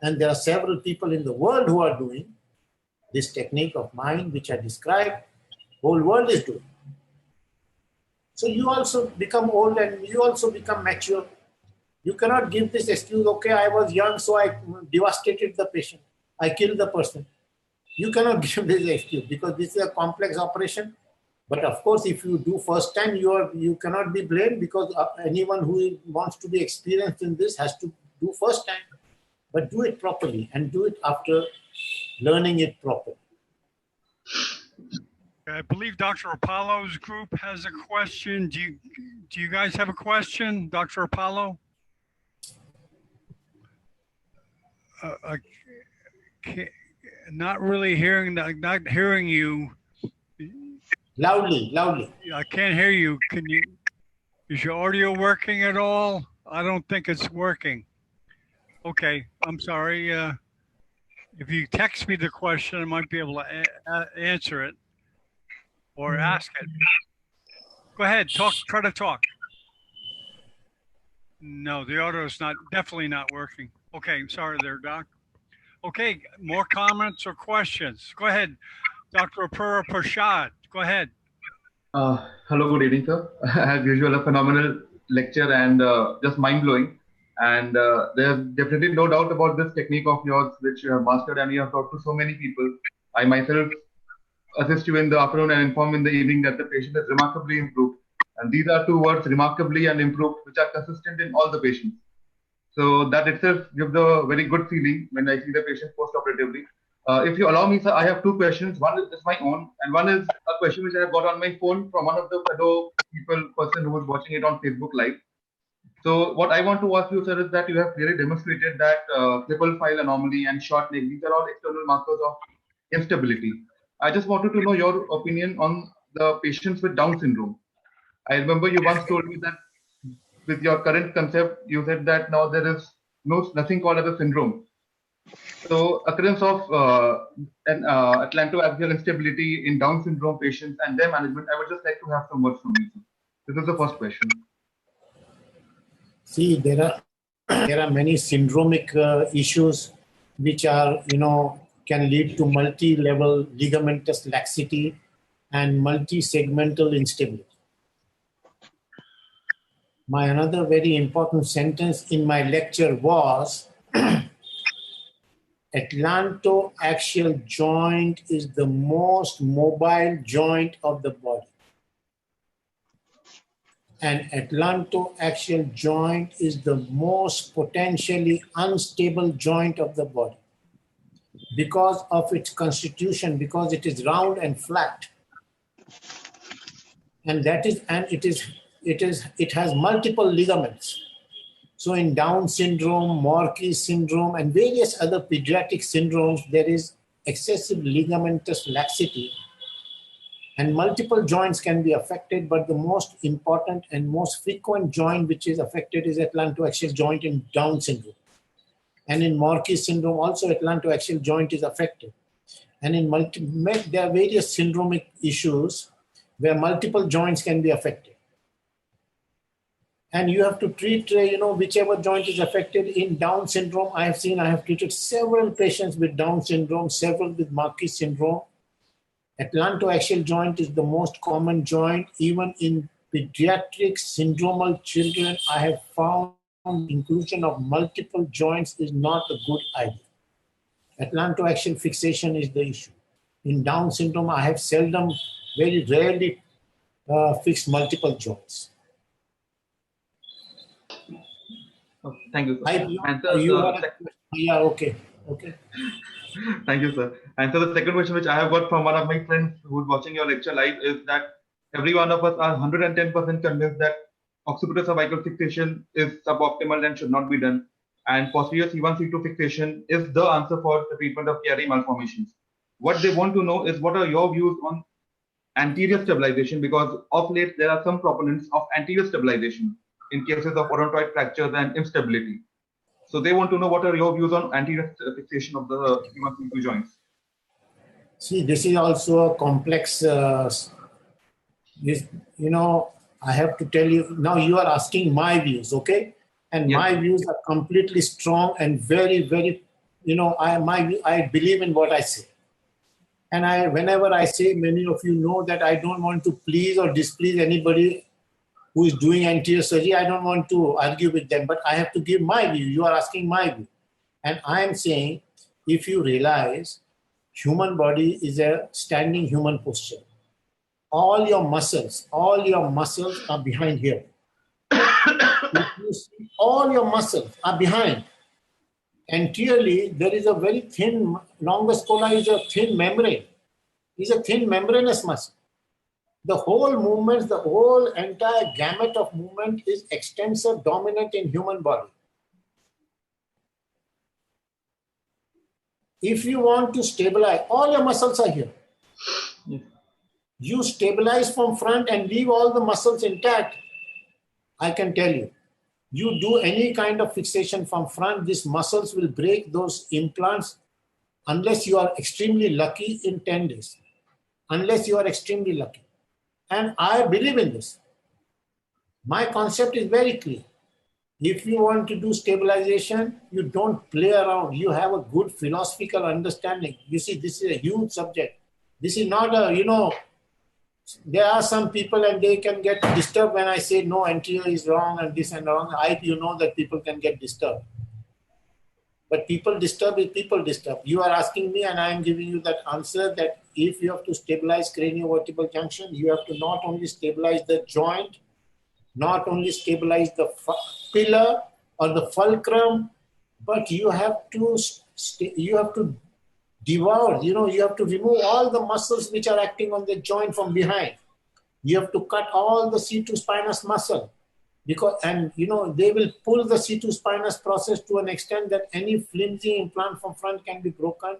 And there are several people in the world who are doing this technique of mine, which I described. Whole world is doing. So you also become old and you also become mature. You cannot give this excuse, okay, I was young, so I devastated the patient. I killed the person. You cannot give this excuse because this is a complex operation. But of course, if you do first time, you cannot be blamed because anyone who wants to be experienced in this has to do first time. But do it properly and do it after learning it properly. I believe Dr. Apollo's group has a question. Do you guys have a question, Dr. Apollo? I can't, not really hearing, not hearing you. Loudly. I can't hear you. Is your audio working at all? I don't think it's working. Okay, I'm sorry. If you text me the question, I might be able to answer it or ask it. Go ahead, try to talk. No, the audio is definitely not working. Okay, I'm sorry there, Doc. Okay, more comments or questions? Go ahead, Dr. Apura Prashad. Go ahead. Hello, good evening, sir. As usual, a phenomenal lecture and just mind-blowing. And there's definitely no doubt about this technique of yours, which you have mastered and you have taught to so many people. I myself assist you in the afternoon and inform in the evening that the patient is remarkably improved. And these are two words, remarkably and improved, which are consistent in all the patients. So that itself gives a very good feeling when I see the patient post-operatively. If you allow me, sir, I have two questions. One is my own, and one is a question which I have got on my phone from one of the fellow person who was watching it on Facebook Live. So what I want to ask you, sir, is that you have clearly demonstrated that triple file anomaly and short neck, these are all external markers of instability. I just wanted to know your opinion on the patients with Down syndrome. I remember you once told me that with your current concept, you said that now there is nothing called as a syndrome. So occurrence of an Atlantoaxial instability in Down syndrome patients and their management, I would just like to have some words from you. This is the first question. See, there are many syndromic issues which are, can lead to multi-level ligamentous laxity and multi-segmental instability. My another very important sentence in my lecture was Atlantoaxial joint is the most mobile joint of the body. And atlantoaxial joint is the most potentially unstable joint of the body because of its constitution, because it is round and flat. And it has multiple ligaments. So in Down syndrome, Morquis syndrome, and various other pediatric syndromes, there is excessive ligamentous laxity. And multiple joints can be affected, but the most important and most frequent joint which is affected is atlantoaxial joint in Down syndrome. And in Morquis syndrome, also atlantoaxial joint is affected. And in there are various syndromic issues where multiple joints can be affected. And you have to treat, whichever joint is affected. In Down syndrome, I have treated several patients with Down syndrome, several with Morquis syndrome. Atlantoaxial joint is the most common joint. Even in pediatric syndromal children, I have found inclusion of multiple joints is not a good idea. Atlantoaxial fixation is the issue. In Down syndrome, I have very rarely fixed multiple joints. Oh, thank you, sir. Okay. Thank you, sir. And so the second question which I have got from one of my friends who is watching your lecture live is that every one of us are 110% convinced that occipital cervical fixation is suboptimal and should not be done. And posterior C1, C2 fixation is the answer for the treatment of Chiari malformations. What they want to know is what are your views on anterior stabilization, because of late there are some proponents of anterior stabilization in cases of odontoid fractures and instability. So they want to know what are your views on anterior fixation of the C1, C2 joints. See, this is also a complex, I have to tell you, now you are asking my views, okay? And yes, my views are completely strong and very, very, I believe in what I say. And whenever I say, many of you know that I don't want to please or displease anybody who is doing anterior surgery. I don't want to argue with them, but I have to give my view. You are asking my view. And I am saying, if you realize human body is a standing human posture, all your muscles are behind here. All your muscles are behind. Anteriorly, there is a very thin, longus cola is a thin membrane. It's a thin membranous muscle. The whole movement, the whole entire gamut of movement is extensor dominant in human body. If you want to stabilize, all your muscles are here. Yes. You stabilize from front and leave all the muscles intact, I can tell you. You do any kind of fixation from front, these muscles will break those implants unless you are extremely lucky in 10 days. Unless you are extremely lucky. And I believe in this. My concept is very clear. If you want to do stabilization, you don't play around. You have a good philosophical understanding. You see, this is a huge subject. This is not there are some people and they can get disturbed when I say no, anterior is wrong and this and wrong. You know that people can get disturbed. But people disturb is people disturb. You are asking me and I am giving you that answer that if you have to stabilize craniovertebral junction, you have to not only stabilize the joint, not only stabilize the pillar or the fulcrum, but you have to devour, you have to remove all the muscles which are acting on the joint from behind. You have to cut all the C2 spinous muscle. They will pull the C2 spinous process to an extent that any flimsy implant from front can be broken.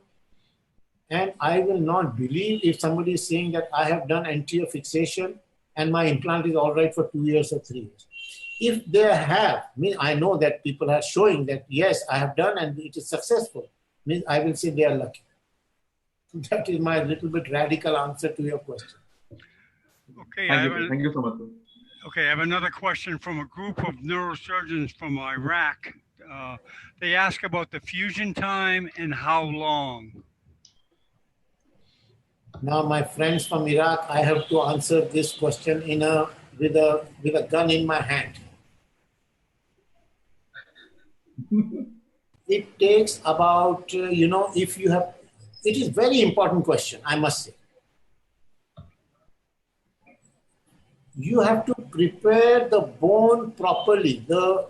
And I will not believe if somebody is saying that I have done anterior fixation and my implant is all right for 2 years or 3 years. If they have, I know that people are showing that, yes, I have done and it is successful, I will say they are lucky. That is my little bit radical answer to your question. Okay, Thank you so much. Okay, I have another question from a group of neurosurgeons from Iraq. They ask about the fusion time and how long. Now, my friends from Iraq, I have to answer this question with a gun in my hand. It takes about, if you have, it is very important question, I must say. You have to prepare the bone properly, drill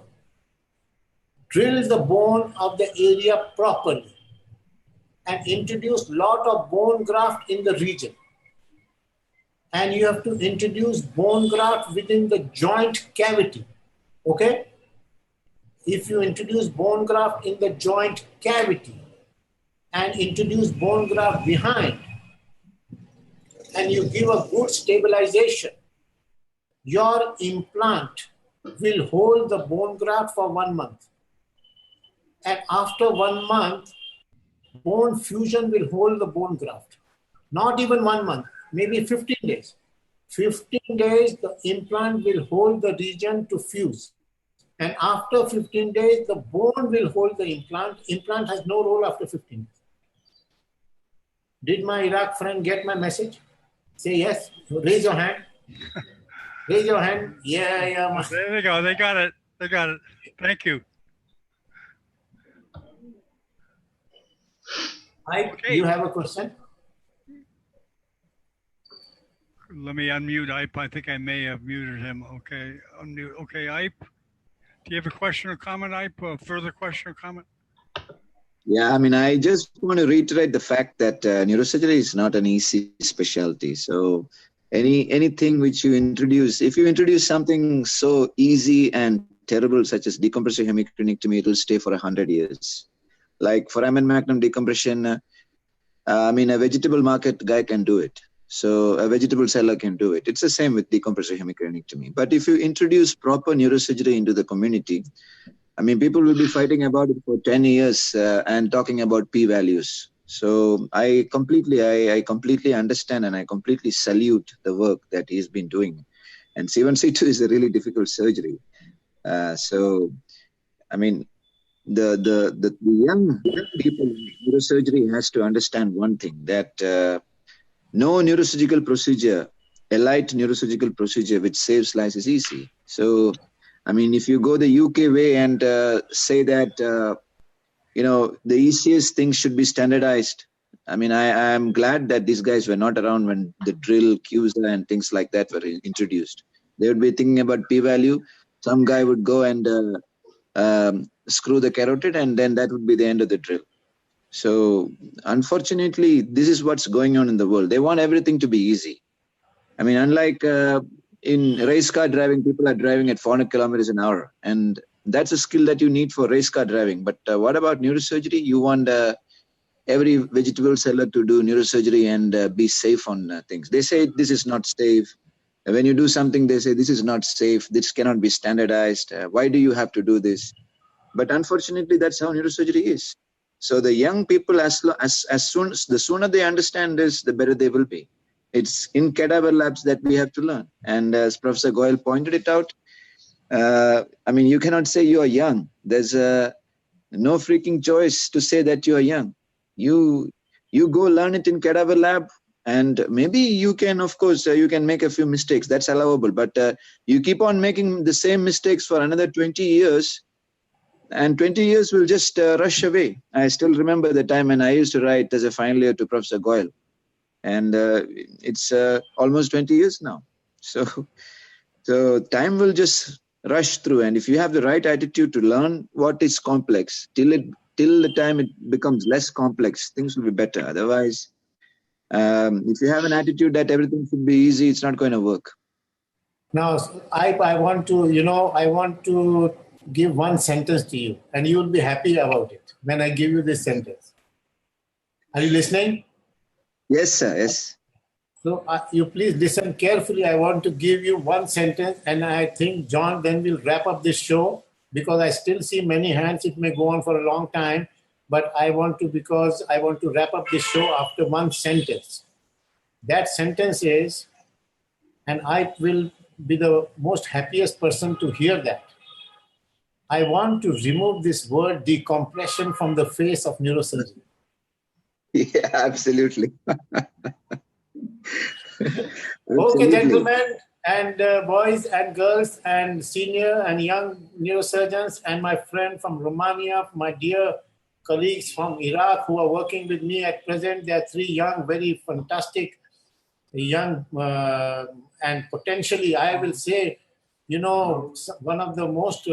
the bone of the area properly, and introduce lot of bone graft in the region. And you have to introduce bone graft within the joint cavity, okay? If you introduce bone graft in the joint cavity and introduce bone graft behind, and you give a good stabilization, your implant will hold the bone graft for 1 month. And after 1 month, bone fusion will hold the bone graft. Not even 1 month, maybe 15 days. 15 days, the implant will hold the region to fuse. And after 15 days, the bone will hold the implant. Implant has no role after 15 days. Did my Iraq friend get my message? Say yes. Raise your hand. Raise your hand. Yeah. There they go. They got it. They got it. Thank you. Okay. You have a question? Let me unmute Ipe. I think I may have muted him. Okay. Unmute. Okay, Ipe. Do you have a question or comment, Ipe? A further question or comment? Yeah, I mean, I just want to reiterate the fact that neurosurgery is not an easy specialty. So anything which you introduce, if you introduce something so easy and terrible, such as decompressive hemicraniectomy, it will stay for 100 years. Like foramen magnum decompression, I mean, a vegetable market guy can do it. So a vegetable seller can do it. It's the same with decompressive hemicraniectomy. But if you introduce proper neurosurgery into the community, I mean, people will be fighting about it for 10 years and talking about p-values. So I completely understand and I completely salute the work that he's been doing. And C1C2 is a really difficult surgery. So, I mean, the young people in neurosurgery has to understand one thing, that no neurosurgical procedure, a light neurosurgical procedure which saves lives is easy. So, I mean, if you go the UK way and say that, the easiest things should be standardized. I mean, I am glad that these guys were not around when the drill, CUSA and things like that were introduced. They would be thinking about p-value. Some guy would go and screw the carotid, and then that would be the end of the drill. So unfortunately, this is what's going on in the world. They want everything to be easy. I mean, unlike in race car driving, people are driving at 400 kilometers an hour. And that's a skill that you need for race car driving. But what about neurosurgery? You want every vegetable seller to do neurosurgery and be safe on things. They say this is not safe. When you do something, they say this is not safe. This cannot be standardized. Why do you have to do this? But unfortunately, that's how neurosurgery is. So the young people, the sooner they understand this, the better they will be. It's in cadaver labs that we have to learn. And as Professor Goel pointed it out, I mean, you cannot say you are young. There's no freaking choice to say that you are young. You go learn it in cadaver lab, and maybe you can, of course, you can make a few mistakes. That's allowable. But you keep on making the same mistakes for another 20 years, and 20 years will just rush away. I still remember the time when I used to write as a final year to Professor Goel. And it's almost 20 years now. So time will just rush through. And if you have the right attitude to learn what is complex, till the time it becomes less complex, things will be better. Otherwise, if you have an attitude that everything should be easy, it's not going to work. Now, I want to give one sentence to you, and you will be happy about it when I give you this sentence. Are you listening? Yes, sir. Yes. So you please listen carefully. I want to give you one sentence, and I think John then will wrap up this show, because I still see many hands. It may go on for a long time, but I want to wrap up this show after one sentence. That sentence is, and I will be the most happiest person to hear that, I want to remove this word decompression from the face of neurosurgery. Yeah, absolutely. Okay, gentlemen and boys and girls and senior and young neurosurgeons and my friend from Romania, my dear colleagues from Iraq who are working with me at present. They are three young, very fantastic young and potentially, I will say, you know, one of the most,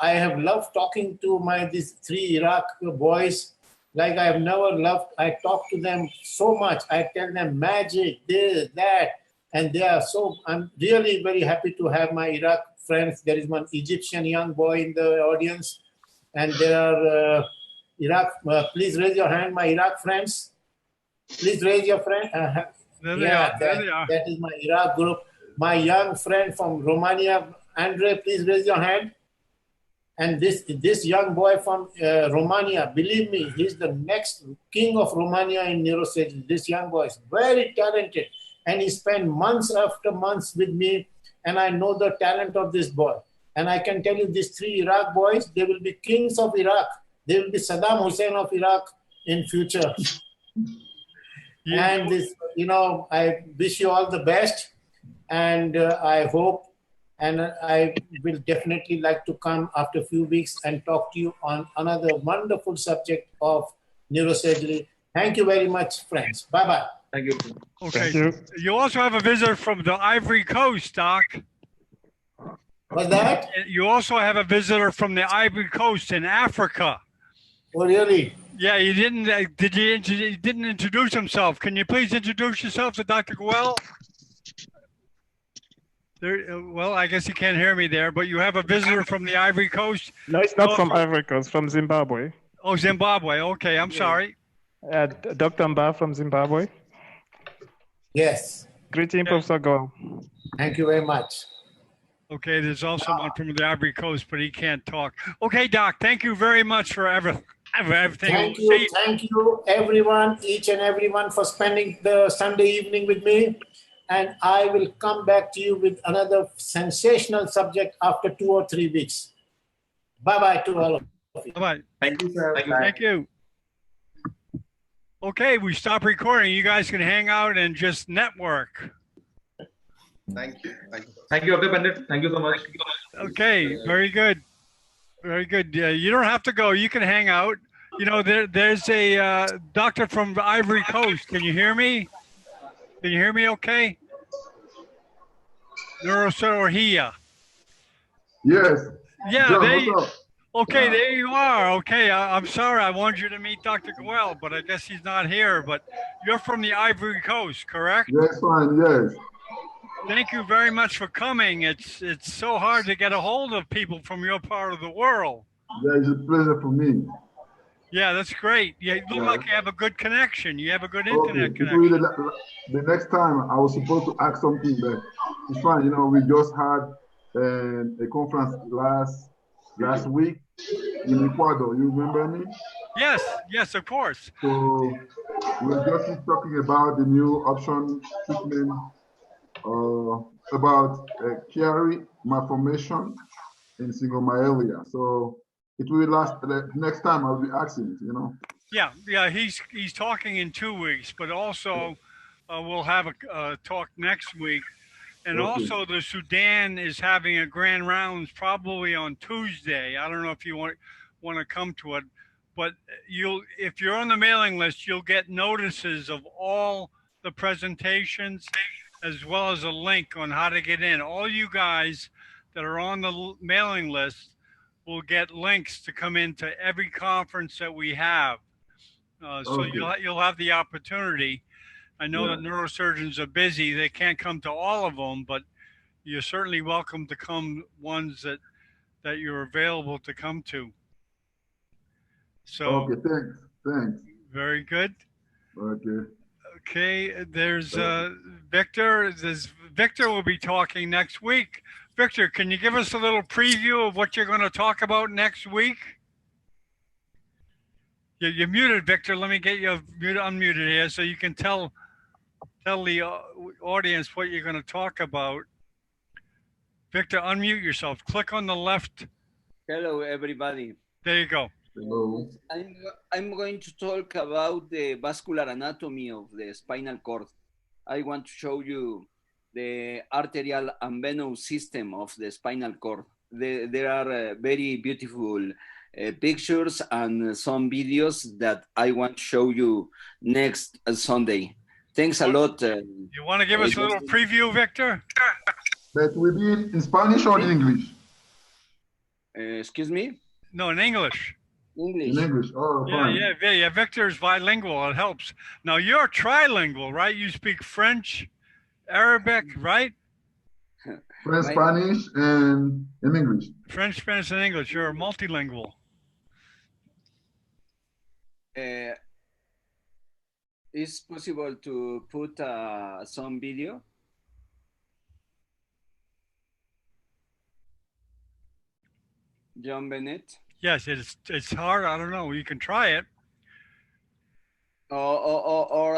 I have loved talking to these three Iraq boys like I have never loved. I talk to them so much. I tell them magic, this, that, and they are so, I'm really very happy to have my Iraq friends. There is one Egyptian young boy in the audience, and there are Iraq, please raise your hand, my Iraq friends. Please raise your friend. That is my Iraq group. My young friend from Romania, Andre, please raise your hand. And this young boy from Romania, believe me, he's the next king of Romania in neurosurgery. This young boy is very talented. And he spent months after months with me. And I know the talent of this boy. And I can tell you these three Iraq boys, they will be kings of Iraq. They will be Saddam Hussein of Iraq in future. And this, you know, I wish you all the best. And I hope, and I will definitely like to come after a few weeks and talk to you on another wonderful subject of neurosurgery. Thank you very much, friends. Bye-bye. Thank you. Okay. Thank you also have a visitor from the Ivory Coast, Doc. What's that? You also have a visitor from the Ivory Coast in Africa. Oh, really? Yeah, you didn't. He didn't introduce himself. Can you please introduce yourself to Dr. Goel? Well, I guess you can't hear me there, but you have a visitor from the Ivory Coast. No, it's not from Ivory Coast, from Zimbabwe. Oh, Zimbabwe. Okay, I'm sorry. Dr. Mba from Zimbabwe. Yes. Greeting, Professor Goel. Thank you very much. Okay, there's also one from the Ivory Coast, but he can't talk. Okay, Doc, thank you very much for everything. Thank you, everyone, each and everyone, for spending the Sunday evening with me. And I will come back to you with another sensational subject after 2 or 3 weeks. Bye-bye to all of you. Bye-bye. Thank you, sir. Thank you. Okay, we stop recording. You guys can hang out and just network. Thank you. Thank you, Dr. Bennett. Thank you so much. Okay, very good. Very good. You don't have to go. You can hang out. You know, there's a doctor from the Ivory Coast. Can you hear me? Can you hear me okay? Neurosurgery. Yes. Yeah, John, okay, there you are. Okay, I'm sorry. I wanted you to meet Dr. Goel, but I guess he's not here. But you're from the Ivory Coast, correct? Yes, fine, yes. Thank you very much for coming. It's so hard to get a hold of people from your part of the world. Yeah, it's a pleasure for me. Yeah, that's great. You look like you have a good connection. You have a good internet Okay. connection. The next time I was supposed to ask something, but it's fine. You know, we just had a conference last week in Ecuador. You remember me? Yes, yes, of course. So we're just talking about the new option treatment about Chiari Malformation in syringomyelia. So it will last. Next time I'll be asking it, you know. Yeah. He's talking in 2 weeks, but also we'll have a talk next week, and also the Sudan is having a grand rounds probably on Tuesday. I don't know if you want to come to it, but if you're on the mailing list, you'll get notices of all the presentations as well as a link on how to get in. All you guys that are on the mailing list will get links to come into every conference that we have. So you'll have the opportunity. I know that neurosurgeons are busy. They can't come to all of them, but you're certainly welcome to come ones that you're available to come to. So okay, thanks. Very good. Okay, there's Victor. Victor will be talking next week. Victor, can you give us a little preview of what you're going to talk about next week? You're muted, Victor. Let me get you unmuted here so you can tell the audience what you're going to talk about. Victor, unmute yourself. Click on the left. Hello, everybody. There you go. Hello. I'm going to talk about the vascular anatomy of the spinal cord. I want to show you the arterial and venous system of the spinal cord. There are very beautiful pictures and some videos that I want to show you next Sunday. Thanks a lot. You want to give us a little preview, Victor? That will be in Spanish or in English? Excuse me? No, in English. English. In English. Oh, fine. Yeah. Victor's bilingual. It helps. Now you're trilingual, right? You speak French, Arabic, right? French, Spanish, and English. French, Spanish, and English. You're multilingual. Is possible to put some video? John Bennett? Yes, it's hard. I don't know. You can try it. Or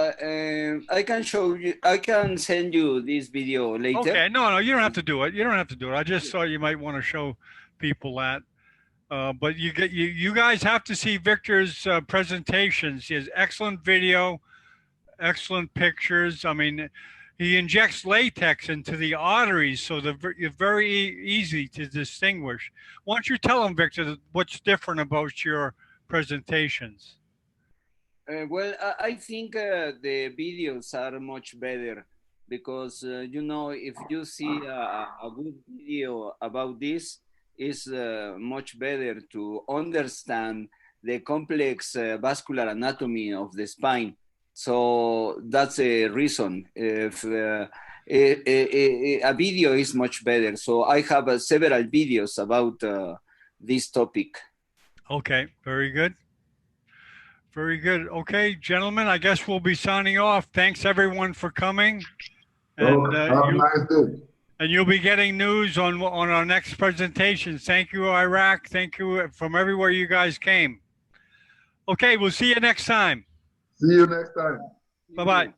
I can show you. I can send you this video later. Okay, no, you don't have to do it. You don't have to do it. I just thought you might want to show people that. But you guys have to see Victor's presentations. He has excellent video, excellent pictures. I mean, he injects latex into the arteries, so they're very easy to distinguish. Why don't you tell him, Victor, what's different about your presentations? Well, I think the videos are much better because, you know, if you see a good video about this, it's much better to understand the complex vascular anatomy of the spine. So that's a reason. If a video is much better. So I have several videos about this topic. Okay, very good. Very good. Okay, gentlemen, I guess we'll be signing off. Thanks everyone for coming. And, have a nice day. And you'll be getting news on our next presentations. Thank you, Iraq. Thank you from everywhere you guys came. Okay, we'll see you next time. See you next time. Bye-bye.